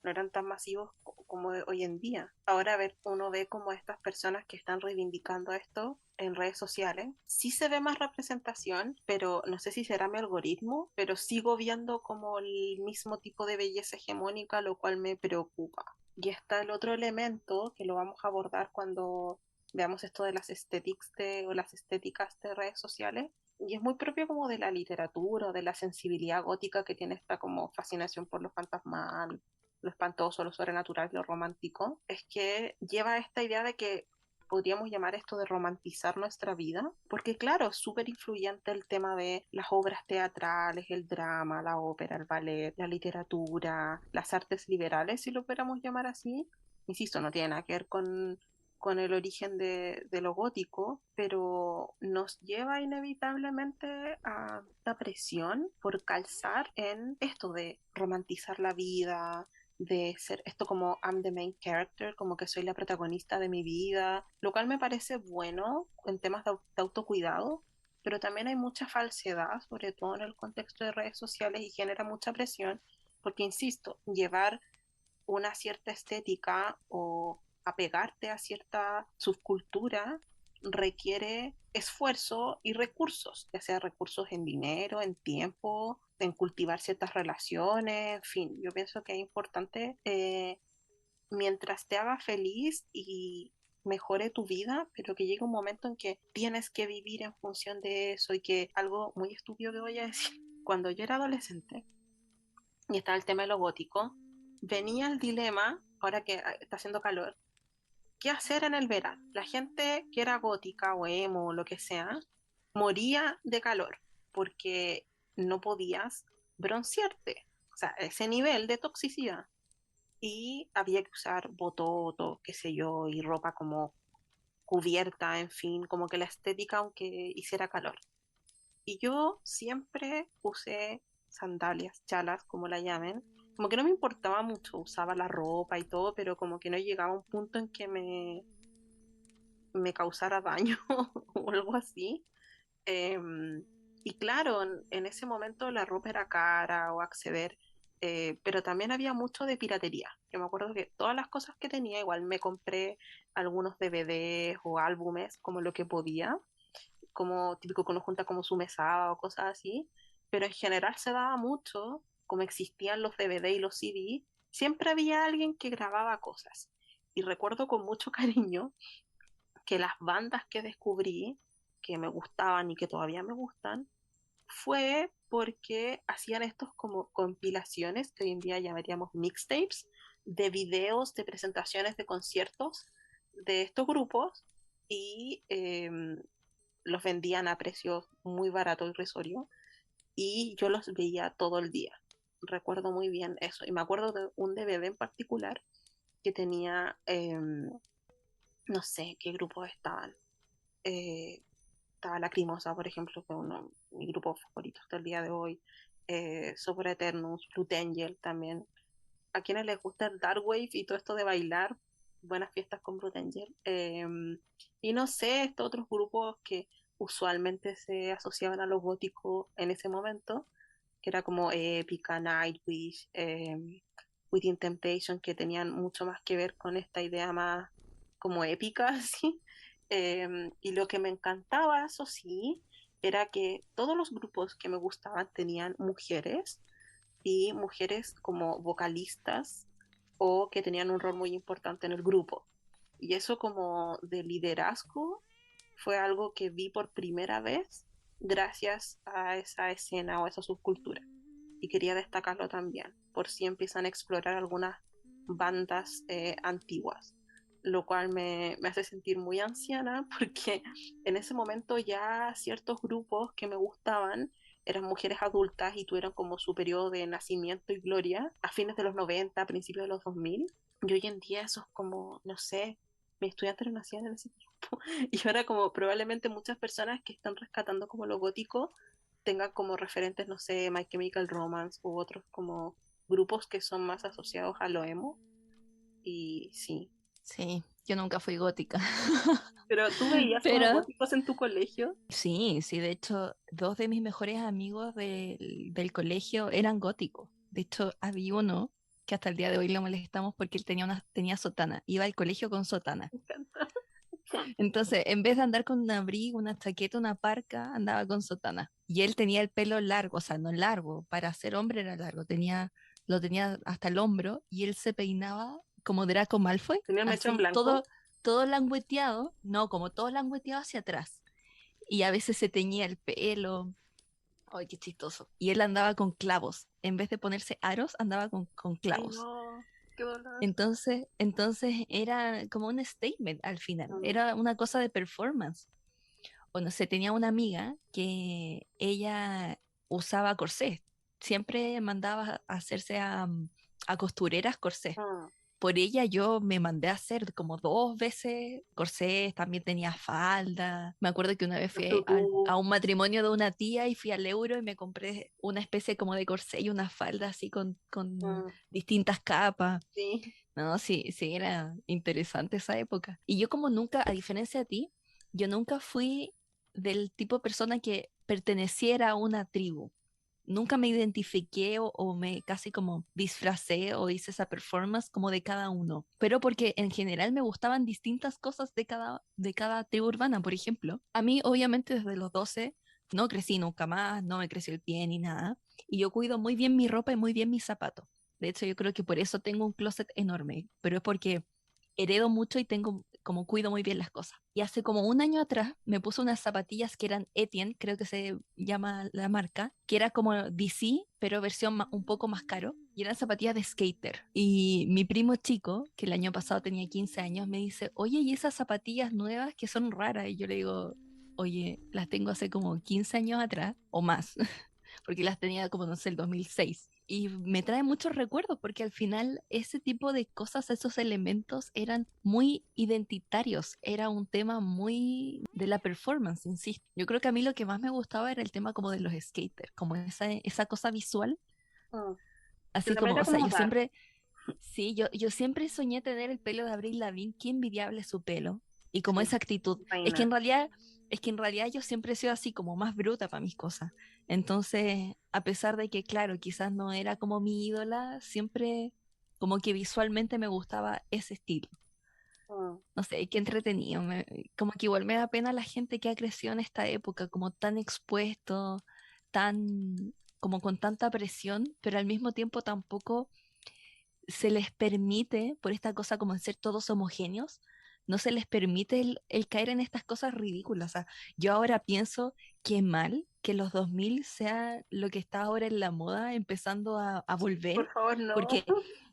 eran tan masivos como de hoy en día. Ahora uno ve como estas personas que están reivindicando esto en redes sociales. Sí se ve más representación, pero no sé si será mi algoritmo, pero sigo viendo como el mismo tipo de belleza hegemónica, lo cual me preocupa. Y está el otro elemento que lo vamos a abordar cuando veamos esto de las o las estéticas de redes sociales, y es muy propio como de la literatura o de la sensibilidad gótica que tiene esta como fascinación por lo fantasmal, lo espantoso, lo sobrenatural, lo romántico, es que lleva esta idea de que podríamos llamar esto de romantizar nuestra vida, porque claro, es súper influyente el tema de las obras teatrales, el drama, la ópera, el ballet, la literatura, las artes liberales, si lo pudiéramos llamar así. Insisto, no tiene nada que ver con el origen de lo gótico, pero nos lleva inevitablemente a la presión por calzar en esto de romantizar la vida, de ser esto como I'm the main character, como que soy la protagonista de mi vida, lo cual me parece bueno en temas de autocuidado, pero también hay mucha falsedad, sobre todo en el contexto de redes sociales y genera mucha presión, porque insisto, llevar una cierta estética o apegarte a cierta subcultura requiere esfuerzo y recursos, ya sea recursos en dinero, en tiempo, en cultivar ciertas relaciones, en fin, yo pienso que es importante mientras te haga feliz y mejore tu vida, pero que llegue un momento en que tienes que vivir en función de eso y que algo muy estúpido que voy a decir, cuando yo era adolescente, y estaba el tema de lo gótico, venía el dilema, ahora que está haciendo calor, ¿qué hacer en el verano? La gente que era gótica o emo o lo que sea, moría de calor porque no podías broncearte, o sea, ese nivel de toxicidad. Y había que usar bototo, qué sé yo, y ropa como cubierta, en fin, como que la estética aunque hiciera calor. Y yo siempre usé sandalias, chalas, como la llamen. Como que no me importaba mucho, usaba la ropa y todo, pero como que no llegaba a un punto en que me causara daño o algo así. Y claro, en ese momento la ropa era cara o acceder, pero también había mucho de piratería. Yo me acuerdo que todas las cosas que tenía, igual me compré algunos DVDs o álbumes como lo que podía, como típico que uno junta como su mesada o cosas así, pero en general se daba mucho, como existían los DVD y los CD, siempre había alguien que grababa cosas. Y recuerdo con mucho cariño que las bandas que descubrí, que me gustaban y que todavía me gustan, fue porque hacían estos como compilaciones, que hoy en día llamaríamos mixtapes, de videos de presentaciones de conciertos de estos grupos y los vendían a precios muy baratos y irrisorios y yo los veía todo el día. Recuerdo muy bien eso y me acuerdo de un DVD en particular que tenía, no sé qué grupos estaban. Eh, Estaba Lacrimosa, por ejemplo, que es uno de mis grupos favoritos del día de hoy. Super Eternus, Blue Angel también. A quienes les gusta el Dark Wave y todo esto de bailar, buenas fiestas con Blue Angel. Y no sé, estos otros grupos que usualmente se asociaban a lo gótico en ese momento, que era como Epica, Nightwish, Within Temptation, que tenían mucho más que ver con esta idea más como épica, así. Y lo que me encantaba, eso sí, era que todos los grupos que me gustaban tenían mujeres y mujeres como vocalistas o que tenían un rol muy importante en el grupo. Y eso como de liderazgo fue algo que vi por primera vez gracias a esa escena o a esa subcultura. Y quería destacarlo también, por si empiezan a explorar algunas bandas antiguas, lo cual me hace sentir muy anciana porque en ese momento ya ciertos grupos que me gustaban eran mujeres adultas y tuvieron como su periodo de nacimiento y gloria a fines de los 90, a principios de los 2000. Y hoy en día eso es como, no sé, mis estudiantes no nacían en ese tiempo. Y ahora como probablemente muchas personas que están rescatando como lo gótico tengan como referentes, no sé, My Chemical Romance u otros como grupos que son más asociados a lo emo. Y sí. Sí, yo nunca fui gótica. Pero tú veías como Pero góticos en tu colegio. sí, sí, de hecho, dos de mis mejores amigos del colegio eran góticos. De hecho, había uno que hasta el día de hoy lo molestamos porque él tenía sotana, iba al colegio con sotana. Me encanta. Entonces, en vez de andar con un abrigo, una chaqueta, una parca, andaba con sotana. Y él tenía el pelo largo, o sea, no largo, para ser hombre era largo, lo tenía hasta el hombro y él se peinaba como Draco Malfoy, ¿Tenía el mechón así blanco? todo langueteado, no, como todo langueteado hacia atrás. Y a veces se teñía el pelo. Ay, qué chistoso. Y él andaba con clavos. En vez de ponerse aros, andaba con Ay, clavos. no. Qué dolor. Entonces era como un statement al final, Mm. era una cosa de performance. O no sé, tenía una amiga que ella usaba corsés, siempre mandaba a hacerse a costureras corsés. Mm. Por ella yo me mandé a hacer como 2 veces corsés, también tenía falda. Me acuerdo que una vez Los fui tutú. a un matrimonio de una tía y fui al Euro y me compré una especie como de corsé y una falda así con Mm. distintas capas. Sí. No, sí, sí, era interesante esa época. Y yo como nunca, a diferencia de ti, yo nunca fui del tipo de persona que perteneciera a una tribu. Nunca me identifiqué o me casi como disfracé o hice esa performance como de cada uno. Pero porque en general me gustaban distintas cosas de cada tribu urbana. Por ejemplo, a mí obviamente desde los 12 no crecí nunca más, no me creció el pie ni nada. Y yo cuido muy bien mi ropa y muy bien mis zapatos. De hecho, yo creo que por eso tengo un closet enorme, pero es porque heredo mucho y tengo como cuido muy bien las cosas. Y hace como un año atrás me puse unas zapatillas que eran Etienne, creo que se llama la marca, que era como DC, pero versión un poco más caro. Y eran zapatillas de skater. Y mi primo chico, que el año pasado tenía 15 años, me dice, oye, ¿y esas zapatillas nuevas que son raras? Y yo le digo, oye, las tengo hace como 15 años atrás o más, porque las tenía como, no sé, el 2006. Y me trae muchos recuerdos porque al final ese tipo de cosas, esos elementos eran muy identitarios, era un tema muy de la performance, insisto. Yo creo que a mí lo que más me gustaba era el tema como de los skaters, como esa cosa visual, Mm. Que así también como, era o sea, como yo dark. siempre, sí, yo siempre soñé tener el pelo de Avril Lavigne, qué envidiable su pelo. Y como Sí. esa actitud, Reina. es que en realidad yo siempre he sido así como más bruta para mis cosas. Entonces, a pesar de que, claro, quizás no era como mi ídola, siempre como que visualmente me gustaba ese estilo. Mm. No sé, qué entretenido. Como que igual me da pena la gente que ha crecido en esta época, como tan expuesto, tan, como con tanta presión, pero al mismo tiempo tampoco se les permite, por esta cosa como de ser todos homogéneos, no se les permite el caer en estas cosas ridículas. O sea, yo ahora pienso que mal que los 2000 sea lo que está ahora en la moda, empezando a Por volver, favor, no. porque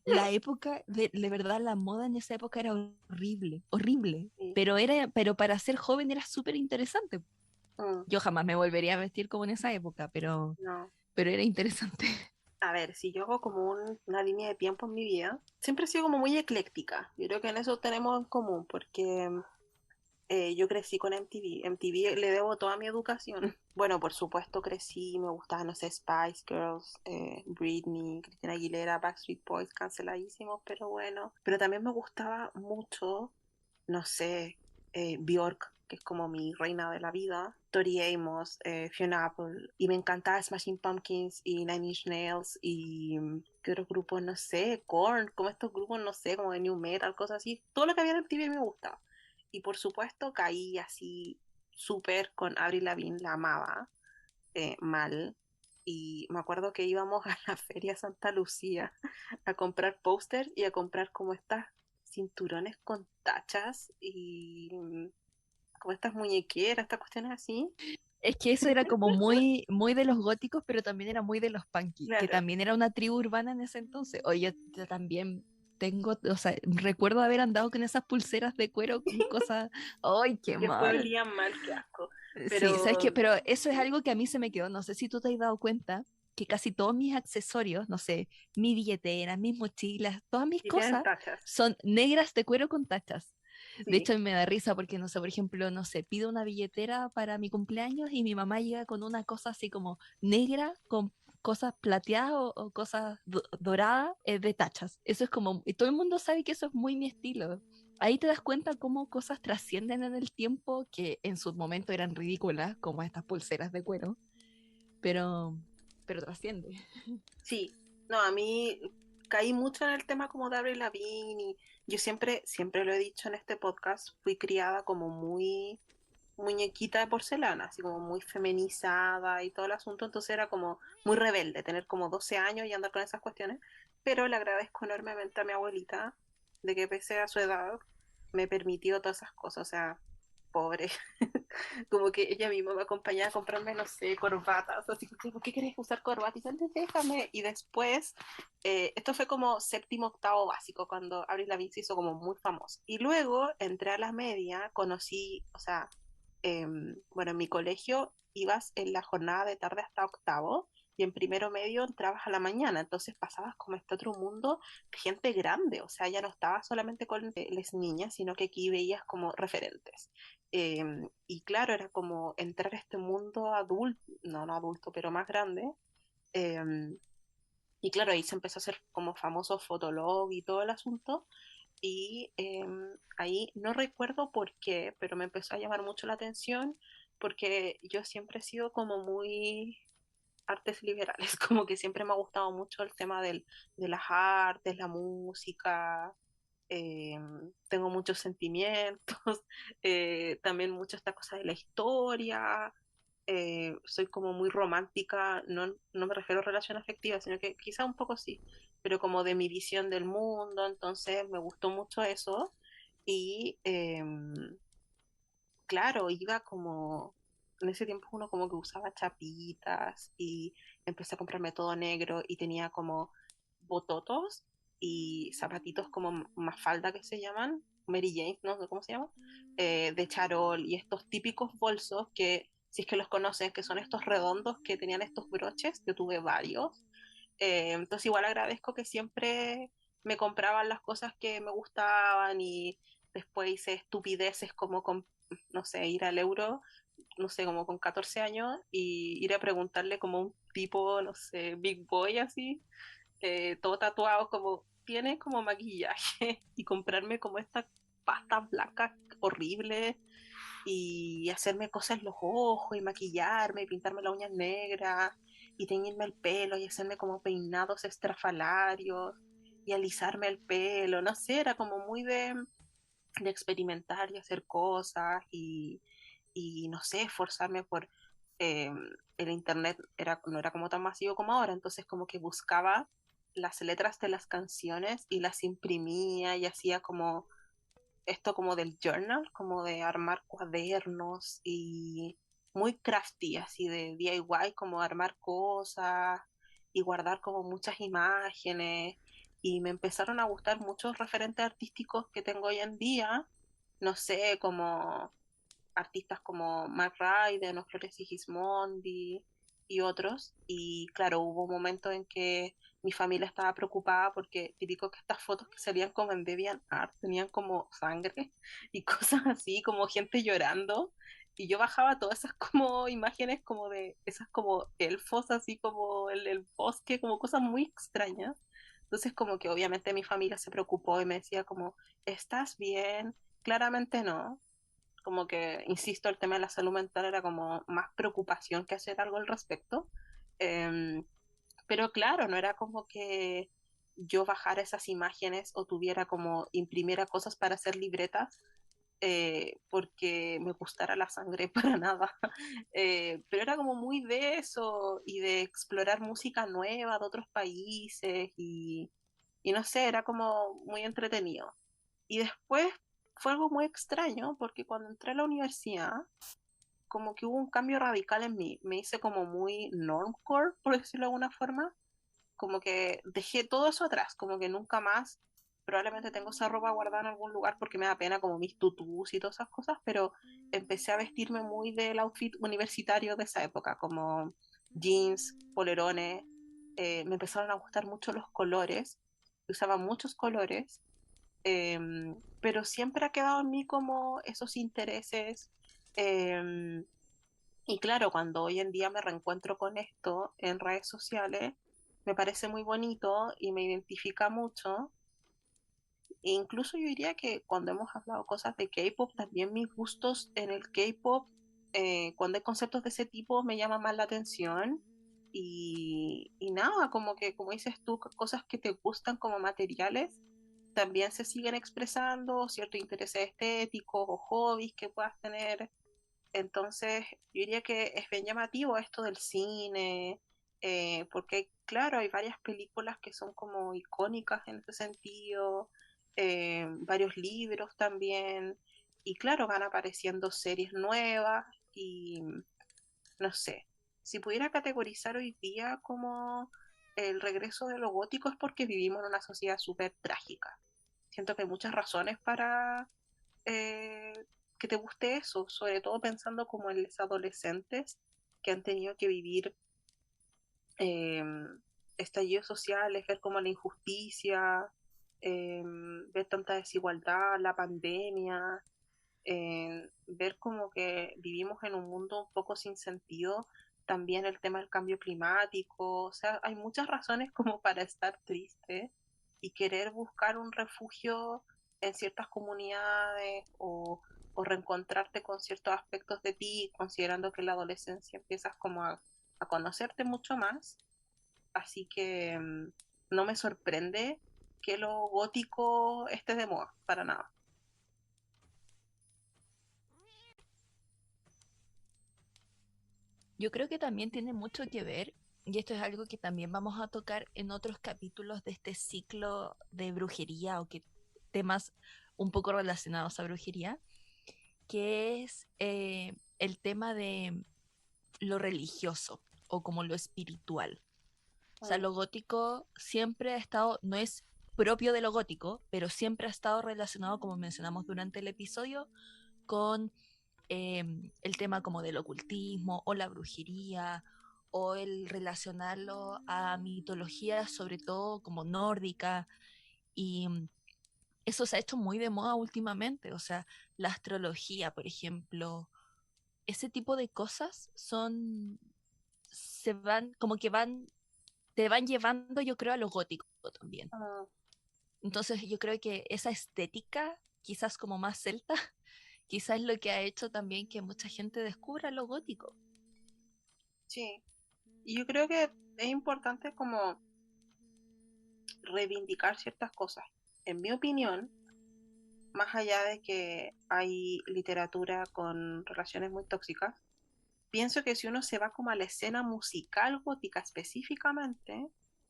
la época, de verdad, la moda en esa época era horrible, horrible, Sí. pero para ser joven era súper interesante. Mm. Yo jamás me volvería a vestir como en esa época, No. pero era interesante. A ver, si yo hago como una línea de tiempo en mi vida, siempre he sido como muy ecléctica. Yo creo que en eso tenemos en común, porque yo crecí con MTV. MTV le debo toda mi educación. Bueno, por supuesto crecí, me gustaba, no sé, Spice Girls, Britney, Christina Aguilera, Backstreet Boys, canceladísimos, pero bueno. Pero también me gustaba mucho, no sé, Bjork, que es como mi reina de la vida, Tori Amos, Fiona Apple, y me encantaba Smashing Pumpkins y Nine Inch Nails y ¿qué otros grupos? No sé, Korn, como estos grupos, no sé, como de New Metal, cosas así. Todo lo que había en MTV me gustaba. Y por supuesto caí así súper con Avril Lavigne, la amaba, mal. Y me acuerdo que íbamos a la Feria Santa Lucía a comprar póster y a comprar como estas cinturones con tachas y como estas muñequeras, estas cuestiones así. Es que eso era como muy, muy de los góticos, pero también era muy de los punky, que Claro. también era una tribu urbana en ese entonces. Oye, yo también tengo, o sea, recuerdo haber andado con esas pulseras de cuero con cosas. ¡Ay, qué Y después mal! olían mal, qué asco. Sí, ¿sabes Pero qué? Pero eso es algo que a mí se me quedó. No sé si tú te has dado cuenta que casi todos mis accesorios, no sé, mi billetera, mis mochilas, todas mis y tienen cosas tachas. son negras de cuero con tachas. De Sí. hecho, me da risa porque, no sé, por ejemplo, no sé, pido una billetera para mi cumpleaños y mi mamá llega con una cosa así como negra con cosas plateadas o cosas doradas de tachas. Eso es como, y todo el mundo sabe que eso es muy mi estilo. Ahí te das cuenta cómo cosas trascienden en el tiempo que en su momento eran ridículas, como estas pulseras de cuero, pero, pero trasciende. Sí, no, a mí caí mucho en el tema como de Avril Lavigne y yo siempre lo he dicho en este podcast, fui criada como muy muñequita de porcelana, así como muy feminizada y todo el asunto, entonces era como muy rebelde, tener como 12 años y andar con esas cuestiones, pero le agradezco enormemente a mi abuelita de que pese a su edad me permitió todas esas cosas, o sea, pobre. Como que ella misma me acompañaba a comprarme, no sé, corbatas, así que, ¿por qué querés usar corbata? Y yo, "Antes, déjame". Y después, esto fue como séptimo, octavo básico, cuando Avril Lavigne se hizo como muy famoso. Y luego entré a la media, conocí, o sea, bueno, en mi colegio ibas en la jornada de tarde hasta octavo, y en primero medio entrabas a la mañana, entonces pasabas como este otro mundo de gente grande, o sea, ya no estabas solamente con las niñas, sino que aquí veías como referentes. Y claro, era como entrar a este mundo adulto, no, no adulto, pero más grande. em, y claro, ahí se empezó a hacer como famoso Fotolog y todo el asunto. Y ahí no recuerdo por qué, pero me empezó a llamar mucho la atención porque yo siempre he sido como muy artes liberales, como que siempre me ha gustado mucho el tema de las artes, la música, eh, tengo muchos sentimientos, también mucho esta cosa de la historia, soy como muy romántica, no, no me refiero a relación afectiva, sino que quizá un poco sí, pero como de mi visión del mundo, entonces me gustó mucho eso y claro, iba como, en ese tiempo uno como que usaba chapitas y empecé a comprarme todo negro y tenía como bototos y zapatitos como mafalda que se llaman, Mary Jane, no sé cómo se llama, de charol y estos típicos bolsos que, si es que los conocen, que son estos redondos que tenían estos broches, yo tuve varios. Entonces igual agradezco que siempre me compraban las cosas que me gustaban y después hice estupideces como con, no sé, ir al euro, no sé, como con 14 años y ir a preguntarle como a un tipo, no sé, big boy así, todo tatuado, como, tiene como maquillaje y comprarme como estas pastas blancas horribles y hacerme cosas en los ojos y maquillarme y pintarme las uñas negras y teñirme el pelo y hacerme como peinados estrafalarios y alisarme el pelo, no sé, era como muy de experimentar y hacer cosas y no sé, esforzarme por eh, el internet era, no era como tan masivo como ahora, entonces como que buscaba las letras de las canciones y las imprimía y hacía como esto como del journal, como de armar cuadernos y muy crafty, así de DIY, como armar cosas y guardar como muchas imágenes. Y me empezaron a gustar muchos referentes artísticos que tengo hoy en día, no sé, como artistas como Mark Ryden o Flores Sigismondi y otros. Y claro, hubo un momento en que mi familia estaba preocupada porque típico que estas fotos que salían como en DeviantArt tenían como sangre y cosas así, como gente llorando. Y yo bajaba todas esas como imágenes como de esas como elfos, así como el bosque, como cosas muy extrañas. Entonces como que obviamente mi familia se preocupó y me decía como, ¿estás bien? Claramente no, como que, insisto, el tema de la salud mental era como más preocupación que hacer algo al respecto. Eh, pero claro, no era como que yo bajara esas imágenes o tuviera como imprimiera cosas para hacer libretas porque me gustara la sangre para nada. Pero era como muy de eso y de explorar música nueva de otros países y no sé, era como muy entretenido. Y después fue algo muy extraño porque cuando entré a la universidad, como que hubo un cambio radical en mí. Me hice como muy normcore, por decirlo de alguna forma. Como que dejé todo eso atrás, como que nunca más, probablemente tengo esa ropa guardada en algún lugar porque me da pena como mis tutús y todas esas cosas, pero empecé a vestirme muy del outfit universitario de esa época, como jeans, polerones. Me empezaron a gustar mucho los colores, usaba muchos colores, pero siempre ha quedado en mí como esos intereses. em, y claro, cuando hoy en día me reencuentro con esto en redes sociales, me parece muy bonito y me identifica mucho. E incluso yo diría que cuando hemos hablado cosas de K-pop, también mis gustos en el K-pop, cuando hay conceptos de ese tipo, me llaman más la atención. Y nada, como que, como dices tú, cosas que te gustan como materiales, también se siguen expresando, ciertos intereses estéticos o hobbies que puedas tener. Entonces, yo diría que es bien llamativo esto del cine, porque claro, hay varias películas que son como icónicas en ese sentido, varios libros también, y claro, van apareciendo series nuevas y no sé, si pudiera categorizar hoy día como el regreso de lo gótico es porque vivimos en una sociedad súper trágica. Siento que hay muchas razones para que te guste eso, sobre todo pensando como en los adolescentes que han tenido que vivir eh, estallidos sociales, ver como la injusticia, ver tanta desigualdad, la pandemia, ver como que vivimos en un mundo un poco sin sentido, también el tema del cambio climático, o sea, hay muchas razones como para estar triste y querer buscar un refugio en ciertas comunidades o reencontrarte con ciertos aspectos de ti, considerando que en la adolescencia empiezas como a conocerte mucho más, así que no me sorprende que lo gótico esté de moda, para nada. Yo creo que también tiene mucho que ver, y esto es algo que también vamos a tocar en otros capítulos de este ciclo de brujería o que temas un poco relacionados a brujería, que es el tema de lo religioso o como lo espiritual. O sea, Mm, lo gótico siempre ha estado, no es propio de lo gótico, pero siempre ha estado relacionado, como mencionamos durante el episodio, con el tema como del ocultismo o la brujería o el relacionarlo a mitología, sobre todo como nórdica, y eso se ha hecho muy de moda últimamente, o sea, la astrología, por ejemplo, ese tipo de cosas son, se van, como que van, te van llevando, yo creo, a lo gótico también. mm. Entonces yo creo que esa estética, quizás como más celta, quizás es lo que ha hecho también que mucha gente descubra lo gótico. Sí, y yo creo que es importante como reivindicar ciertas cosas. En mi opinión, más allá de que hay literatura con relaciones muy tóxicas, pienso que si uno se va como a la escena musical gótica específicamente,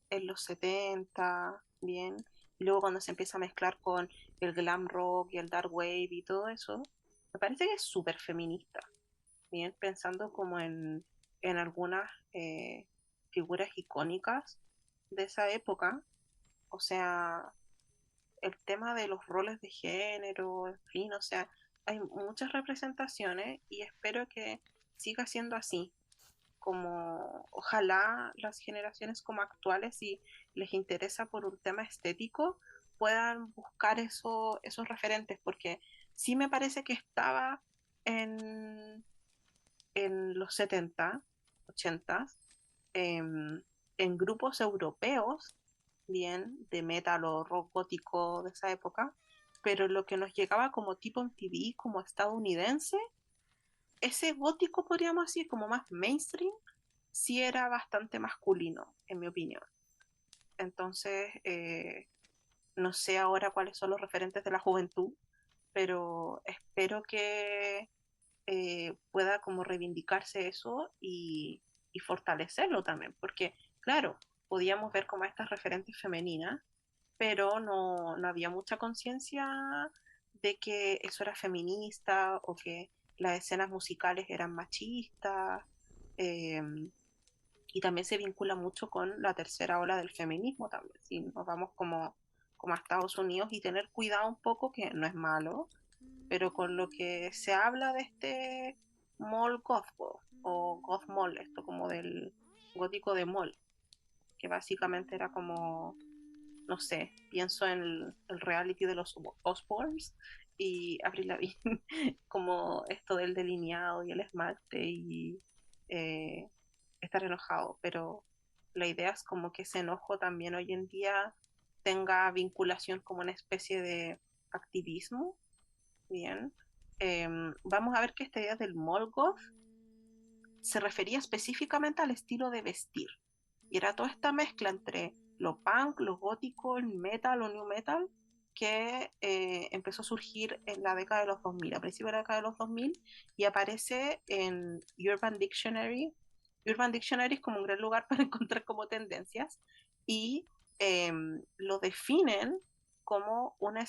en los 70 bien, y luego cuando se empieza a mezclar con el glam rock y el dark wave y todo eso, me parece que es súper feminista, bien, pensando como en algunas figuras icónicas de esa época, o sea, el tema de los roles de género, en fin, o sea, hay muchas representaciones y espero que siga siendo así, como ojalá las generaciones como actuales, si les interesa por un tema estético, puedan buscar esos referentes, porque sí me parece que estaba en, en los 70 80, en grupos europeos, bien, de metal o rock gótico de esa época, pero lo que nos llegaba como tipo MTV, como estadounidense, ese gótico, podríamos decir, como más mainstream, sí era bastante masculino, en mi opinión. Entonces, no sé ahora cuáles son los referentes de la juventud, pero espero que pueda como reivindicarse eso y fortalecerlo también, porque claro, podíamos ver como a estas referentes femeninas, pero no había mucha conciencia de que eso era feminista o que las escenas musicales eran machistas, eh, y también se vincula mucho con la tercera ola del feminismo también, si nos vamos como a Estados Unidos y tener cuidado un poco, que no es malo, pero con lo que se habla de este mall goth o goth mall, esto como del gótico de mall, que básicamente era como, no sé, pienso en el reality de los Osbournes y Avril Lavigne, como esto del delineado y el esmalte y eh, estar enojado, pero la idea es como que ese enojo también hoy en día tenga vinculación como una especie de activismo. Bien. Vamos a ver que esta idea del Molgoth se refería específicamente al estilo de vestir. Y era toda esta mezcla entre lo punk, lo gótico, el metal o new metal, que empezó a surgir en la década de los 2000, a principios de la década de los 2000, y aparece en Urban Dictionary. Urban Dictionary es como un gran lugar para encontrar como tendencias, y lo definen como una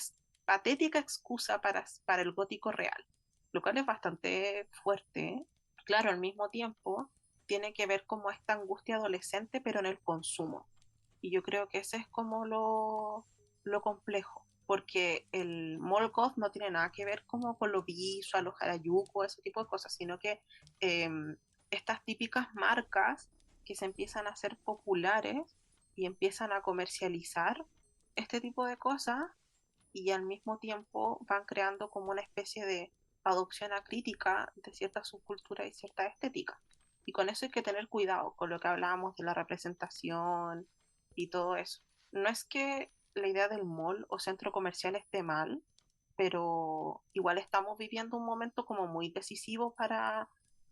patética excusa para el gótico real, lo cual es bastante fuerte. Claro, al mismo tiempo tiene que ver como esta angustia adolescente, pero en el consumo. Y yo creo que ese es como lo complejo, porque el mall goth no tiene nada que ver como con lo visual, los harajuku, ese tipo de cosas, sino que eh, estas típicas marcas que se empiezan a hacer populares y empiezan a comercializar este tipo de cosas y al mismo tiempo van creando como una especie de adopción acrítica de cierta subcultura y cierta estética. Y con eso hay que tener cuidado con lo que hablábamos de la representación y todo eso. No es que la idea del mall o centro comercial esté mal, pero igual estamos viviendo un momento como muy decisivo para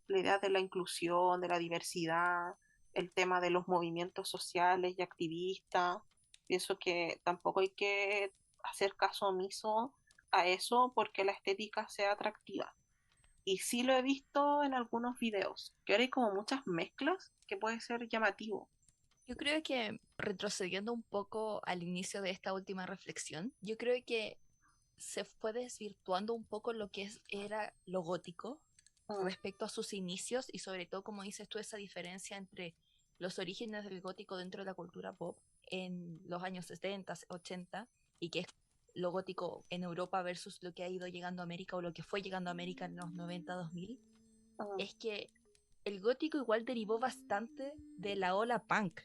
la idea de la inclusión, de la diversidad, el tema de los movimientos sociales y activistas. Pienso que tampoco hay que hacer caso omiso a eso porque la estética sea atractiva. Y sí lo he visto en algunos videos, que ahora hay como muchas mezclas que puede ser llamativo. Yo creo que retrocediendo un poco al inicio de esta última reflexión, yo creo que se fue desvirtuando un poco lo que era lo gótico Mm, respecto a sus inicios y sobre todo, como dices tú, esa diferencia entre los orígenes del gótico dentro de la cultura pop en los años 70, 80 y que es lo gótico en Europa versus lo que ha ido llegando a América o lo que fue llegando a América en los 90, 2000, mm, es que el gótico igual derivó bastante de la ola punk.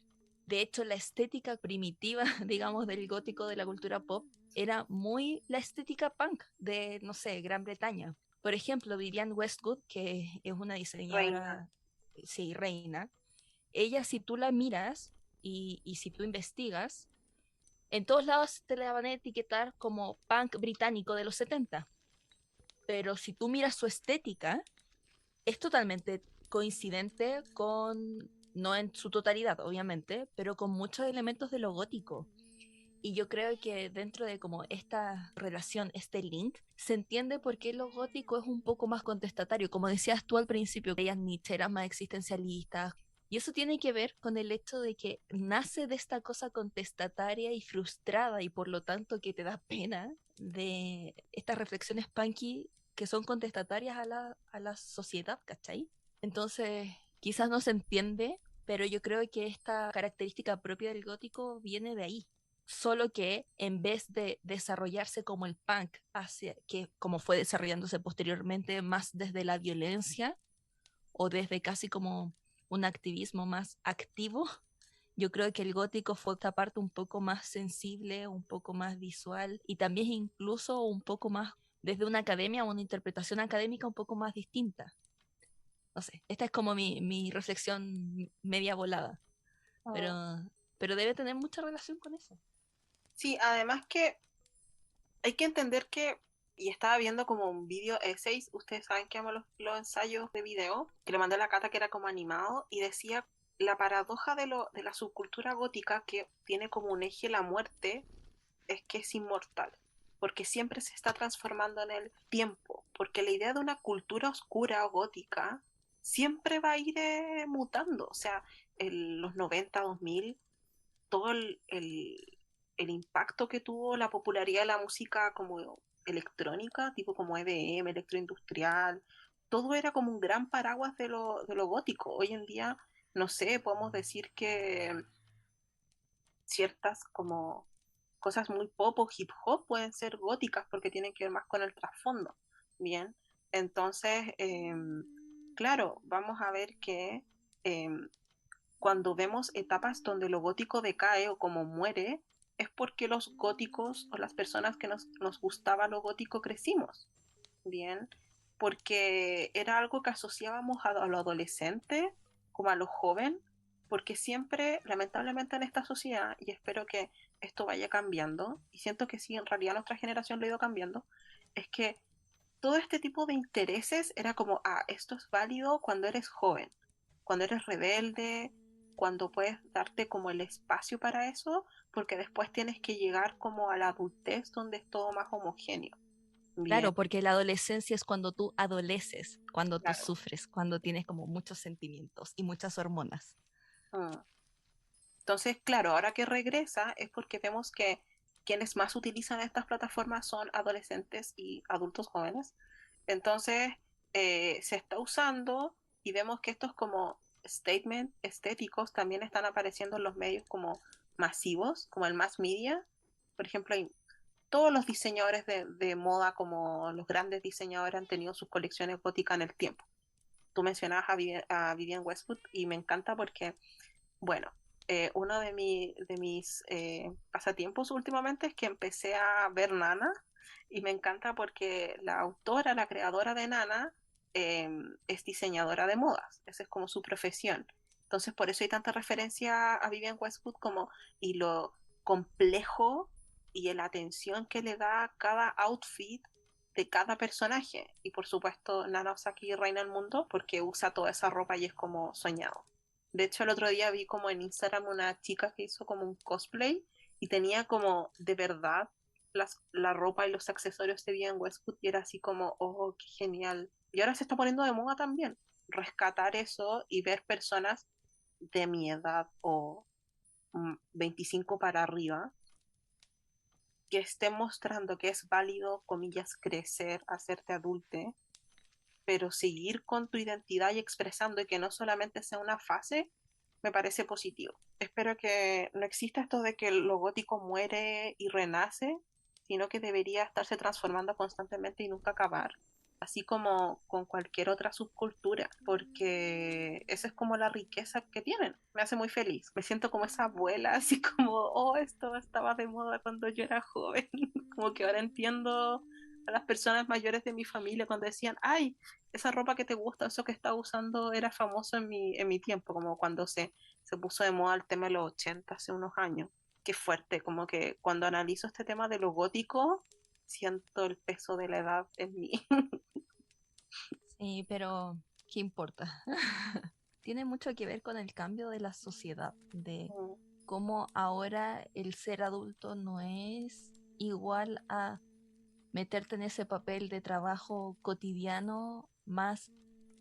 De hecho, la estética primitiva, digamos, del gótico de la cultura pop era muy la estética punk de, no sé, Gran Bretaña. Por ejemplo, Vivienne Westwood, que es una reina. diseñadora, sí, reina, ella si tú la miras y si tú investigas, en todos lados te la van a etiquetar como punk británico de los 70. Pero si tú miras su estética, es totalmente coincidente con, no en su totalidad, obviamente, pero con muchos elementos de lo gótico. Y yo creo que dentro de como esta relación, este link, se entiende por qué lo gótico es un poco más contestatario. Como decías tú al principio, que ellas Nietzsche eran más existencialistas. Y eso tiene que ver con el hecho de que nace de esta cosa contestataria y frustrada y por lo tanto que te da pena de estas reflexiones punky que son contestatarias a la sociedad, ¿cachai? Entonces, quizás no se entiende, pero yo creo que esta característica propia del gótico viene de ahí. Solo que en vez de desarrollarse como el punk, hacia, que como fue desarrollándose posteriormente más desde la violencia o desde casi como un activismo más activo, yo creo que el gótico fue esta parte un poco más sensible, un poco más visual y también incluso un poco más desde una academia o una interpretación académica un poco más distinta. No sé, esta es como mi reflexión media volada, pero, Mm. pero debe tener mucha relación con eso. Sí, además que hay que entender que, y estaba viendo como un video essays, ustedes saben que amo los ensayos de video, que le mandé a la Cata que era como animado, y decía la paradoja de la subcultura gótica que tiene como un eje la muerte, es que es inmortal, porque siempre se está transformando en el tiempo, porque la idea de una cultura oscura o gótica siempre va a ir mutando, o sea, en los 90 2000 todo el impacto que tuvo la popularidad de la música como electrónica, tipo como EDM, electroindustrial, todo era como un gran paraguas de lo gótico. Hoy en día, no sé, podemos decir que ciertas como cosas muy pop o hip hop pueden ser góticas porque tienen que ver más con el trasfondo. Bien, entonces, claro, vamos a ver que cuando vemos etapas donde lo gótico decae o como muere, es porque los góticos o las personas que nos gustaba lo gótico crecimos, ¿bien? Porque era algo que asociábamos a lo adolescente como a lo joven, porque siempre, lamentablemente en esta sociedad, y espero que esto vaya cambiando, y siento que sí, en realidad nuestra generación lo ha ido cambiando, es que todo este tipo de intereses era como, ah, esto es válido cuando eres joven, cuando eres rebelde, cuando puedes darte como el espacio para eso, porque después tienes que llegar como a la adultez donde es todo más homogéneo. Bien, Claro, porque la adolescencia es cuando tú adoleces, cuando tú claro. sufres, cuando tienes como muchos sentimientos y muchas hormonas. Mm. Entonces, claro, ahora que regresa es porque vemos que quienes más utilizan estas plataformas son adolescentes y adultos jóvenes. Entonces, se está usando y vemos que estos como statement estéticos también están apareciendo en los medios como masivos, como el mass media. Por ejemplo, hay todos los diseñadores de moda, como los grandes diseñadores, han tenido sus colecciones góticas en el tiempo. Tú mencionabas a Vivienne Westwood y me encanta porque, bueno, uno de mis pasatiempos últimamente es que empecé a ver Nana y me encanta porque la autora, la creadora de Nana, eh, es diseñadora de modas, esa es como su profesión. Entonces por eso hay tanta referencia a Vivienne Westwood como y lo complejo y la atención que le da a cada outfit de cada personaje. Y por supuesto Nana Osaki reina el mundo porque usa toda esa ropa y es como soñado. De hecho, el otro día vi como en Instagram una chica que hizo como un cosplay y tenía como de verdad la ropa y los accesorios de Vivienne Westwood y era así como, oh, qué genial. Y ahora se está poniendo de moda también rescatar eso y ver personas de mi edad o 25 para arriba que estén mostrando que es válido, comillas, crecer, hacerte adulte, pero seguir con tu identidad y expresando y que no solamente sea una fase, me parece positivo. Espero que no exista esto de que lo gótico muere y renace, sino que debería estarse transformando constantemente y nunca acabar, así como con cualquier otra subcultura, porque esa es como la riqueza que tienen. Me hace muy feliz. Me siento como esa abuela, así como, oh, esto estaba de moda cuando yo era joven. Como que ahora entiendo a las personas mayores de mi familia cuando decían, ay, esa ropa que te gusta, eso que estaba usando era famoso en mi tiempo, como cuando se puso de moda el tema de los 80 hace unos años. Qué fuerte, como que cuando analizo este tema de lo gótico, siento el peso de la edad en mí. Sí, pero ¿qué importa? Tiene mucho que ver con el cambio de la sociedad, de cómo ahora el ser adulto no es igual a meterte en ese papel de trabajo cotidiano, más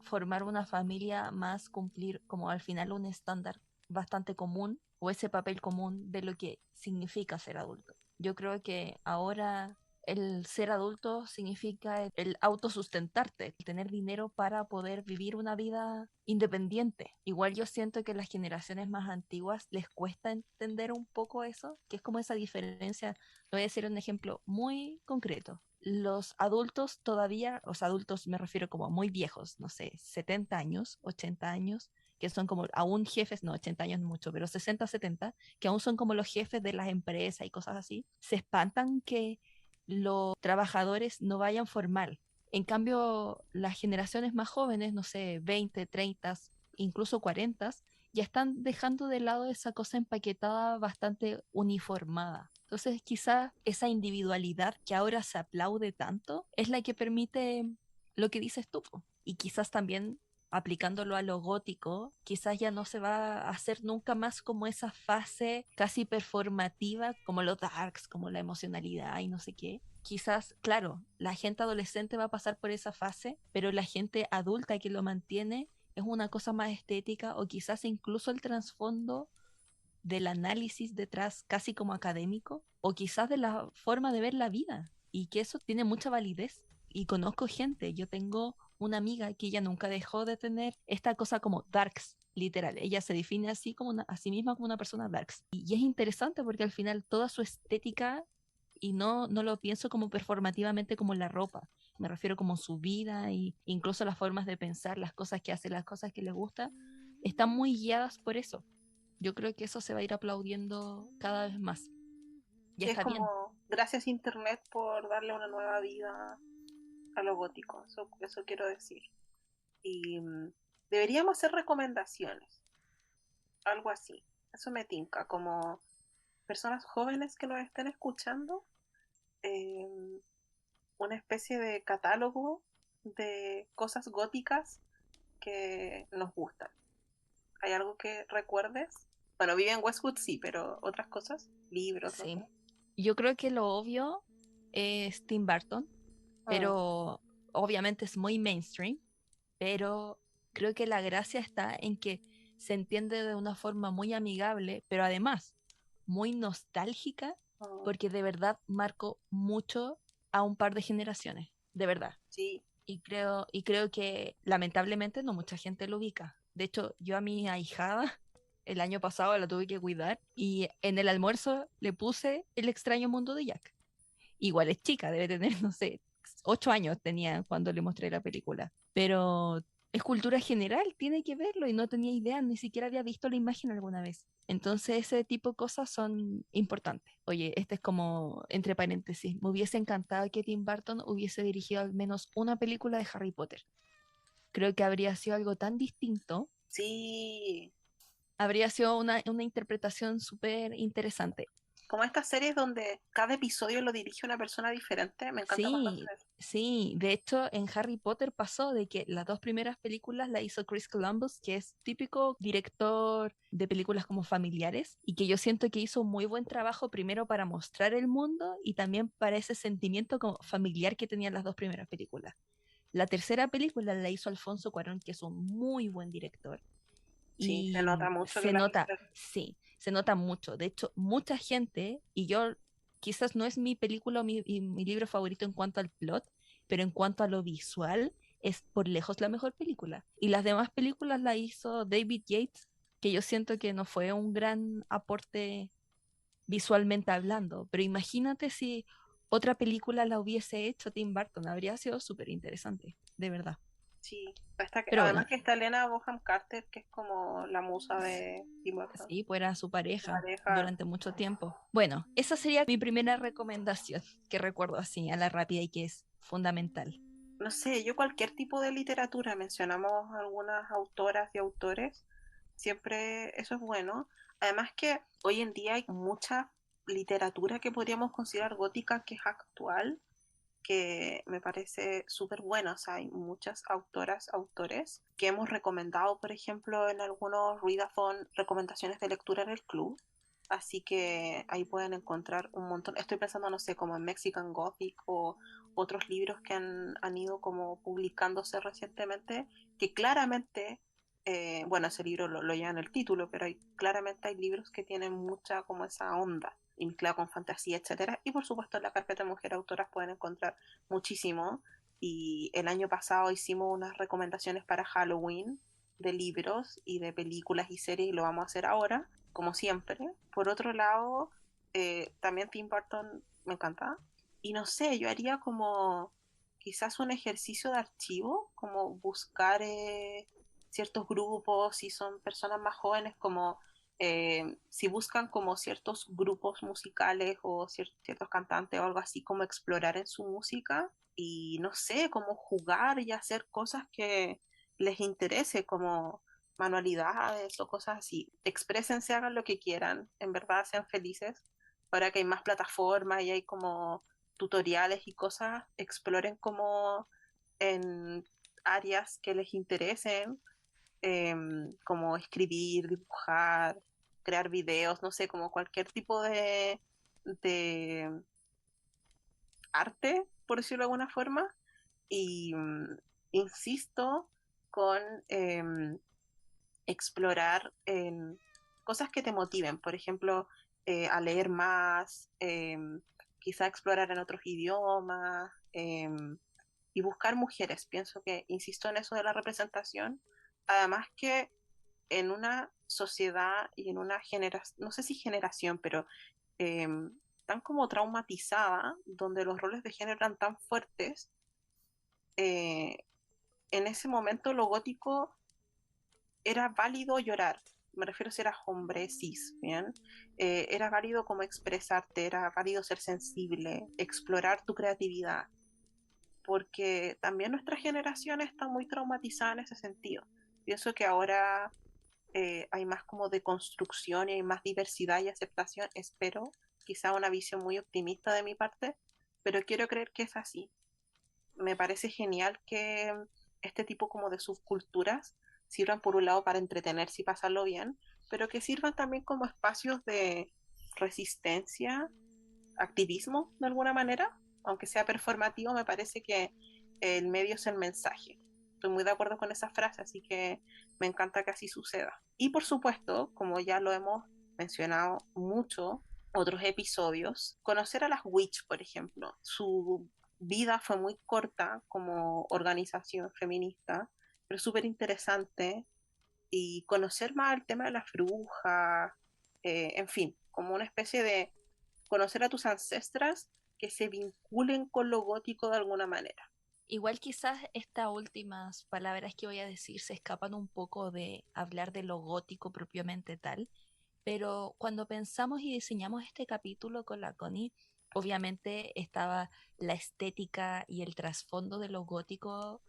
formar una familia, más cumplir como al final un estándar bastante común o ese papel común de lo que significa ser adulto. Yo creo que ahora el ser adulto significa el autosustentarte, el tener dinero para poder vivir una vida independiente. Igual yo siento que las generaciones más antiguas les cuesta entender un poco eso, que es como esa diferencia. Voy a decir un ejemplo muy concreto. Los adultos todavía, los adultos me refiero como muy viejos, no sé, 70 años, 80 años, que son como aún jefes, no, 80 años no mucho, pero 60, 70, que aún son como los jefes de las empresas y cosas así, se espantan que los trabajadores no vayan formal. En cambio, las generaciones más jóvenes, no sé, 20, 30, incluso 40, ya están dejando de lado esa cosa empaquetada bastante uniformada. Entonces, quizás esa individualidad que ahora se aplaude tanto es la que permite lo que dices tú. Y quizás también aplicándolo a lo gótico, quizás ya no se va a hacer nunca más como esa fase casi performativa, como los darks, como la emocionalidad y no sé qué. Quizás, claro, la gente adolescente va a pasar por esa fase, pero la gente adulta que lo mantiene es una cosa más estética o quizás incluso el trasfondo del análisis detrás casi como académico o quizás de la forma de ver la vida y que eso tiene mucha validez. Y conozco gente, yo tengo una amiga que ella nunca dejó de tener esta cosa como darks, literal. Ella se define así como a sí misma como una persona darks. Y es interesante porque al final toda su estética, y no lo pienso como performativamente como la ropa, me refiero como su vida e incluso las formas de pensar, las cosas que hace, las cosas que le gusta, están muy guiadas por eso. Yo creo que eso se va a ir aplaudiendo cada vez más. Ya Sí, es está bien. como, gracias Internet por darle una nueva vida a lo gótico, eso quiero decir. Y deberíamos hacer recomendaciones, algo así. Eso me tinca, como personas jóvenes que nos estén escuchando, eh, una especie de catálogo de cosas góticas que nos gustan. ¿Hay algo que recuerdes? Bueno, vive en Westwood, sí, pero otras cosas, libros, no Sí. sé. Yo creo que lo obvio es Tim Burton, Mm, pero obviamente es muy mainstream, pero creo que la gracia está en que se entiende de una forma muy amigable, pero además muy nostálgica Oh, porque de verdad marcó mucho a un par de generaciones, de verdad. sí, Y creo que lamentablemente no mucha gente lo ubica. De hecho, yo a mi ahijada el año pasado la tuve que cuidar y en el almuerzo le puse El extraño mundo de Jack. Igual es chica, debe tener, no sé, 8 años tenía cuando le mostré la película. Pero es cultura general, tiene que verlo y no tenía idea, ni siquiera había visto la imagen alguna vez. Entonces ese tipo de cosas son importantes. Oye, este es como, entre paréntesis, me hubiese encantado que Tim Burton hubiese dirigido al menos una película de Harry Potter. Creo que habría sido algo tan distinto, sí. habría sido una interpretación súper interesante. Como estas series donde cada episodio lo dirige una persona diferente, me encanta cuando hacen Sí, eso. sí. De hecho, en Harry Potter pasó de que las dos primeras películas la hizo Chris Columbus, que es típico director de películas como familiares, y que yo siento que hizo un muy buen trabajo primero para mostrar el mundo y también para ese sentimiento como familiar que tenían las dos primeras películas. La tercera película la hizo Alfonso Cuarón, que es un muy buen director. Sí, se Y nota mucho que se la nota, gente... sí, se nota mucho. De hecho, mucha gente, y yo quizás no es mi película o mi libro favorito en cuanto al plot, pero en cuanto a lo visual, es por lejos la mejor película. Y las demás películas la hizo David Yates, que yo siento que no fue un gran aporte visualmente hablando, pero imagínate si otra película la hubiese hecho Tim Burton, habría sido súper interesante, de verdad. Sí, Pero bueno, además que está Elena Bonham Carter, que es como la musa de Tim Burton, sí, pues era su su pareja pareja. durante mucho tiempo. Bueno, esa sería mi primera recomendación que recuerdo así a la rápida y que es fundamental. No sé, yo cualquier tipo de literatura, mencionamos algunas autoras y autores, siempre eso es bueno. Además que hoy en día hay mucha literatura que podríamos considerar gótica que es actual, que me parece súper buena. O sea, hay muchas autoras, autores que hemos recomendado, por ejemplo, en algunos readathon, recomendaciones de lectura en el club. Así que ahí pueden encontrar un montón. Estoy pensando, no sé, como en Mexican Gothic o otros libros que han ido como publicándose recientemente, que claramente, bueno, ese libro lo lleva en el título, pero claramente hay libros que tienen mucha como esa onda y mezclado con fantasía, etcétera. Y por supuesto en la carpeta de mujer autoras pueden encontrar muchísimo. Y el año pasado hicimos unas recomendaciones para Halloween de libros y de películas y series y lo vamos a hacer ahora, como siempre. Por otro lado, también Tim Burton me encanta. Y no sé, yo haría como quizás un ejercicio de archivo, como buscar ciertos grupos, si son personas más jóvenes, como si buscan como ciertos grupos musicales o ciertos cantantes o algo así, como explorar en su música y no sé, como jugar y hacer cosas que les interese, como manualidades o cosas así. Exprésense, hagan lo que quieran, en verdad sean felices. Ahora que hay más plataformas y hay como tutoriales y cosas, exploren como en áreas que les interesen, como escribir, dibujar, crear videos, no sé, como cualquier tipo de arte, por decirlo de alguna forma. Y insisto con explorar cosas que te motiven, por ejemplo, a leer más, quizá explorar en otros idiomas y buscar mujeres. Pienso que, insisto en eso de la representación, además que en una sociedad y en una generación, no sé si generación, pero eh, tan como traumatizada, donde los roles de género eran tan fuertes, eh, en ese momento lo gótico era válido llorar. Me refiero si eras hombre, cis, ¿bien? Era válido como expresarte, era válido ser sensible, explorar tu creatividad, porque también nuestra generación está muy traumatizada en ese sentido. Pienso que ahora hay más como de construcción y hay más diversidad y aceptación, espero, quizá una visión muy optimista de mi parte, pero quiero creer que es así. Me parece genial que este tipo como de subculturas sirvan por un lado para entretenerse y pasarlo bien, pero que sirvan también como espacios de resistencia, activismo de alguna manera, aunque sea performativo, me parece que el medio es el mensaje. Estoy muy de acuerdo con esa frase, así que me encanta que así suceda. Y por supuesto, como ya lo hemos mencionado mucho, otros episodios, conocer a las Witch, por ejemplo. Su vida fue muy corta como organización feminista, pero súper interesante, y conocer más el tema de las brujas, en fin, como una especie de conocer a tus ancestras que se vinculen con lo gótico de alguna manera. Igual quizás estas últimas palabras que voy a decir se escapan un poco de hablar de lo gótico propiamente tal, pero cuando pensamos y diseñamos este capítulo con la Connie, obviamente estaba la estética y el trasfondo de lo gótico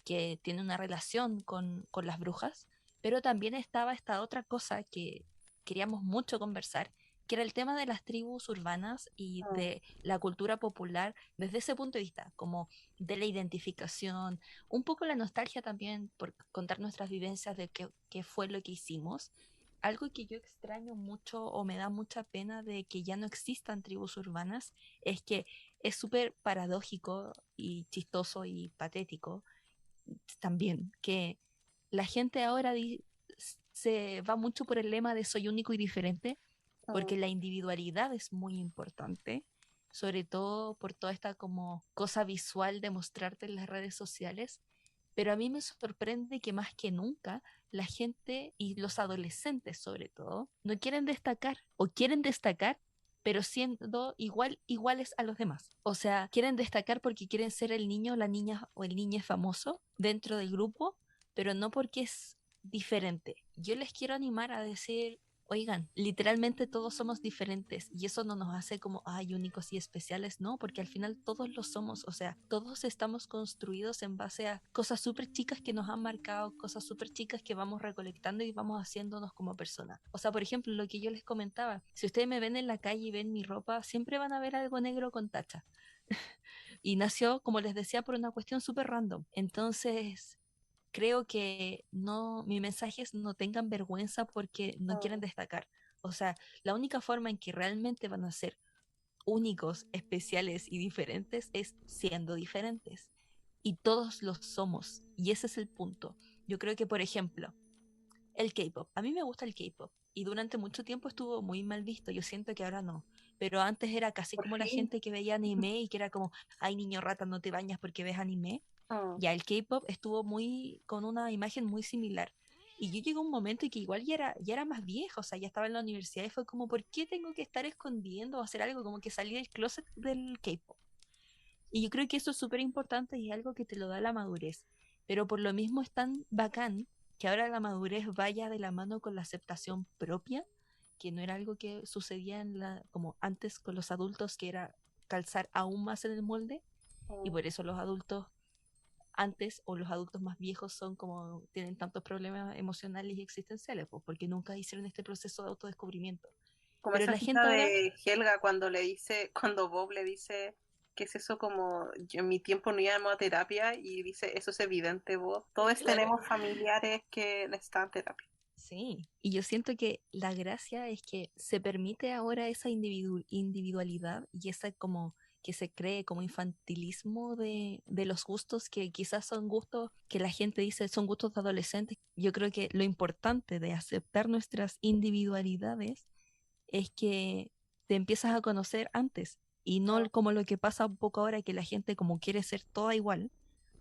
que tiene una relación con las brujas, pero también estaba esta otra cosa que queríamos mucho conversar, que era el tema de las tribus urbanas y Mm, de la cultura popular desde ese punto de vista, como de la identificación, un poco la nostalgia también por contar nuestras vivencias de qué fue lo que hicimos. Algo que yo extraño mucho o me da mucha pena de que ya no existan tribus urbanas es que es súper paradójico y chistoso y patético también, que la gente ahora se va mucho por el lema de soy único y diferente, mm, porque la individualidad es muy importante, sobre todo por toda esta como cosa visual de mostrarte en las redes sociales. Pero a mí me sorprende que más que nunca la gente y los adolescentes sobre todo no quieren destacar o quieren destacar pero siendo iguales a los demás. O sea, quieren destacar porque quieren ser el niño, la niña o el niño famoso dentro del grupo, pero no porque es diferente. Yo les quiero animar a decir, oigan, literalmente todos somos diferentes y eso no nos hace como, ay, únicos y especiales, no, porque al final todos lo somos, o sea, todos estamos construidos en base a cosas súper chicas que nos han marcado, cosas súper chicas que vamos recolectando y vamos haciéndonos como personas. O sea, por ejemplo, lo que yo les comentaba, si ustedes me ven en la calle y ven mi ropa, siempre van a ver algo negro con tacha. Y nació, como les decía, por una cuestión súper random. Entonces, creo que no, mi mensaje es no tengan vergüenza porque no quieren mm, destacar. O sea, la única forma en que realmente van a ser únicos, especiales y diferentes es siendo diferentes. Y todos los somos. Y ese es el punto. Yo creo que, por ejemplo, el K-pop. A mí me gusta el K-pop. Y durante mucho tiempo estuvo muy mal visto. Yo siento que ahora no. Pero antes era casi por como la fin. gente que veía anime y que era como, ay niño rata, no te bañas porque ves anime. Mm, Ya el K-pop estuvo muy con una imagen muy similar. Y yo llegó un momento en que igual ya era más vieja, o sea, ya estaba en la universidad y fue como, ¿por qué tengo que estar escondiendo o hacer algo como que salir del closet del K-pop? Y yo creo que eso es súper importante y es algo que te lo da la madurez. Pero por lo mismo es tan bacán que ahora la madurez vaya de la mano con la aceptación propia, que no era algo que sucedía como antes con los adultos, que era calzar aún más en el molde. Y mm. por eso los adultos antes o los adultos más viejos son como tienen tantos problemas emocionales y existenciales, pues porque nunca hicieron este proceso de autodescubrimiento. Como Pero esa la cita gente ahora, de Helga cuando le dice, cuando Bob le dice, ¿qué es eso? Como yo en mi tiempo no íbamos a terapia, y dice, eso es evidente, Bob. Todos claro, tenemos familiares que necesitan terapia. sí, y yo siento que la gracia es que se permite ahora esa individualidad y esa como que se cree como infantilismo de los gustos que quizás son gustos que la gente dice son gustos de adolescentes. Yo creo que lo importante de aceptar nuestras individualidades es que te empiezas a conocer antes y no Mm, como lo que pasa un poco ahora que la gente como quiere ser toda igual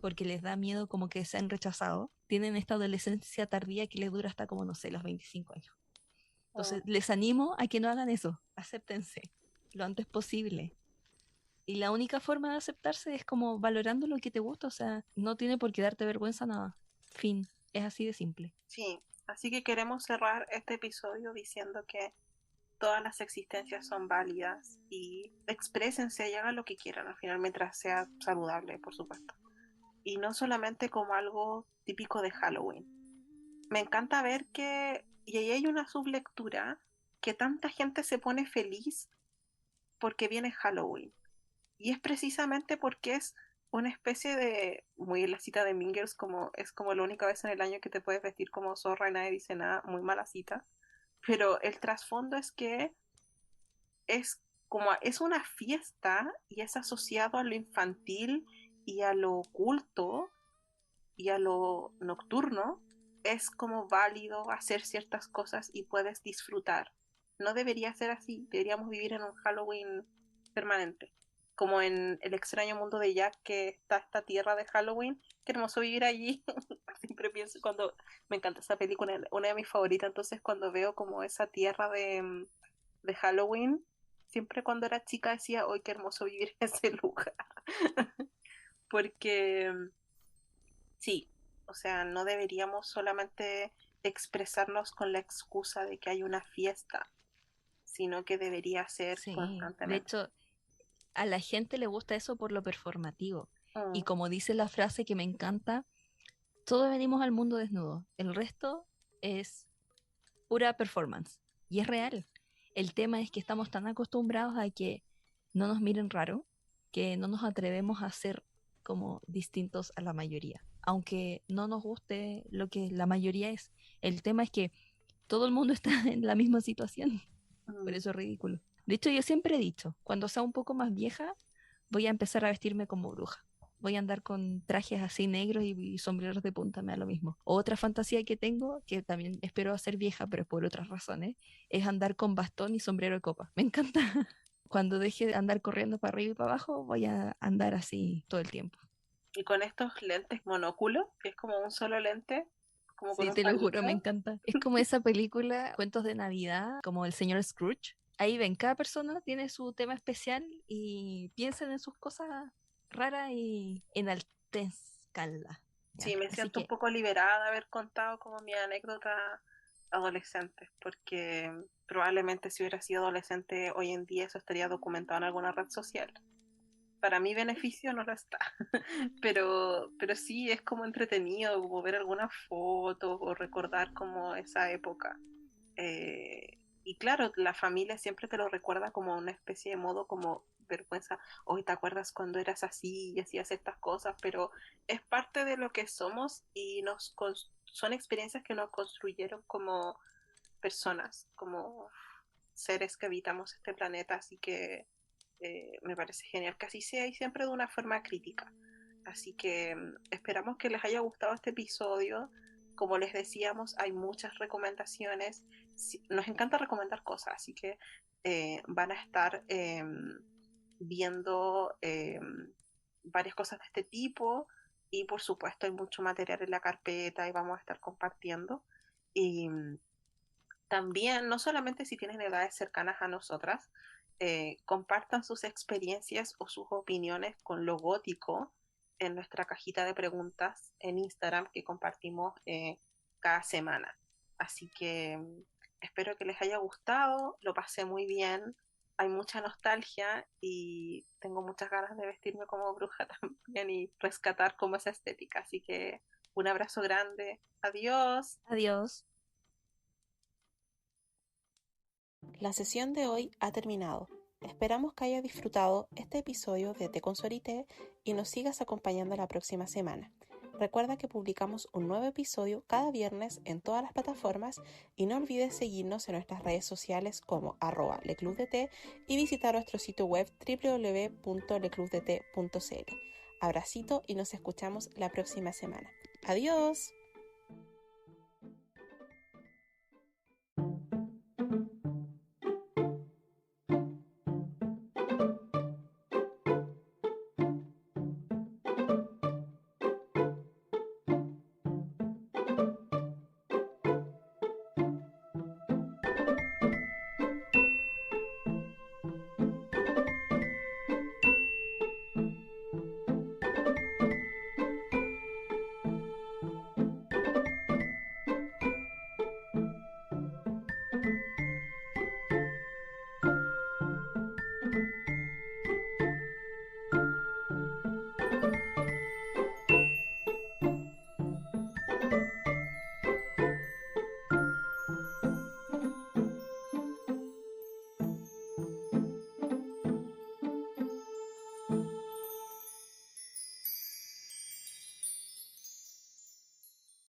porque les da miedo como que sean rechazados, tienen esta adolescencia tardía que les dura hasta como, no sé, los 25 años. mm. Entonces, les animo a que no hagan eso, acéptense lo antes posible. Y la única forma de aceptarse es como valorando lo que te gusta, o sea, no tiene por qué darte vergüenza nada. Fin, es así de simple. Sí, así que queremos cerrar este episodio diciendo que todas las existencias son válidas y exprésense y hagan lo que quieran al final mientras sea saludable, por supuesto. Y no solamente como algo típico de Halloween. Me encanta ver que, y ahí hay una sublectura, que tanta gente se pone feliz porque viene Halloween. Y es precisamente porque es una especie de, muy en la cita de Mingers, como es como la única vez en el año que te puedes vestir como zorra y nadie dice nada, muy mala cita. Pero el trasfondo es que es como es una fiesta y es asociado a lo infantil y a lo oculto y a lo nocturno, es como válido hacer ciertas cosas y puedes disfrutar. no debería ser así. Deberíamos vivir en un Halloween permanente. Como en El extraño mundo de Jack, que está esta tierra de Halloween. Qué hermoso vivir allí. Siempre pienso cuando me encanta esa película, una de mis favoritas. Entonces, cuando veo como esa tierra de Halloween, siempre cuando era chica decía, ¡ay, qué hermoso vivir en ese lugar! Porque sí, o sea, no deberíamos solamente expresarnos con la excusa de que hay una fiesta, sino que debería ser Sí, de constantemente. hecho, a la gente le gusta eso por lo performativo. Y Mm, como dice la frase que me encanta, todos venimos al mundo desnudo, el resto es pura performance. Y es real. El tema es que estamos tan acostumbrados a que no nos miren raro, que no nos atrevemos a ser como distintos a la mayoría. Aunque no nos guste lo que la mayoría es. El tema es que todo el mundo está en la misma situación. Por mm. eso es ridículo. De hecho, yo siempre he dicho, cuando sea un poco más vieja, voy a empezar a vestirme como bruja. Voy a andar con trajes así negros y sombreros de punta, me da lo mismo. Otra fantasía que tengo, que también espero hacer vieja, pero por otras razones, es andar con bastón y sombrero de copa. Me encanta. Cuando deje de andar corriendo para arriba y para abajo, voy a andar así todo el tiempo. Y con estos lentes monóculo, que es como un solo lente, como con Sí, un te lo juro, me palito. encanta. Es como esa película, Cuentos de Navidad, como el señor Scrooge. Ahí ven, cada persona tiene su tema especial y piensan en sus cosas raras y enaltezcanla. Sí, ¿Ya? me Así siento un que poco liberada de haber contado como mi anécdota adolescente, porque probablemente si hubiera sido adolescente hoy en día eso estaría documentado en alguna red social. Para mi beneficio no lo está, pero sí es como entretenido, como ver alguna foto o recordar como esa época. Y claro, la familia siempre te lo recuerda como una especie de modo como vergüenza. Hoy te acuerdas cuando eras así y hacías estas cosas, pero es parte de lo que somos y son experiencias que nos construyeron como personas, como seres que habitamos este planeta, así que me parece genial que así sea y siempre de una forma crítica. Así que esperamos que les haya gustado este episodio. Como les decíamos, hay muchas recomendaciones. Nos encanta recomendar cosas, así que van a estar viendo varias cosas de este tipo y por supuesto hay mucho material en la carpeta y vamos a estar compartiendo. Y también, no solamente si tienen edades cercanas a nosotras, compartan sus experiencias o sus opiniones con lo gótico en nuestra cajita de preguntas en Instagram que compartimos cada semana. Así que espero que les haya gustado, lo pasé muy bien, hay mucha nostalgia y tengo muchas ganas de vestirme como bruja también y rescatar como esa estética. Así que un abrazo grande, adiós. adiós. La sesión de hoy ha terminado. Esperamos que hayas disfrutado este episodio de Te Consorité y nos sigas acompañando la próxima semana. Recuerda que publicamos un nuevo episodio cada viernes en todas las plataformas y no olvides seguirnos en nuestras redes sociales como @leclubdt y visitar nuestro sitio web www.leclubdt.cl. Abracito y nos escuchamos la próxima semana. ¡Adiós!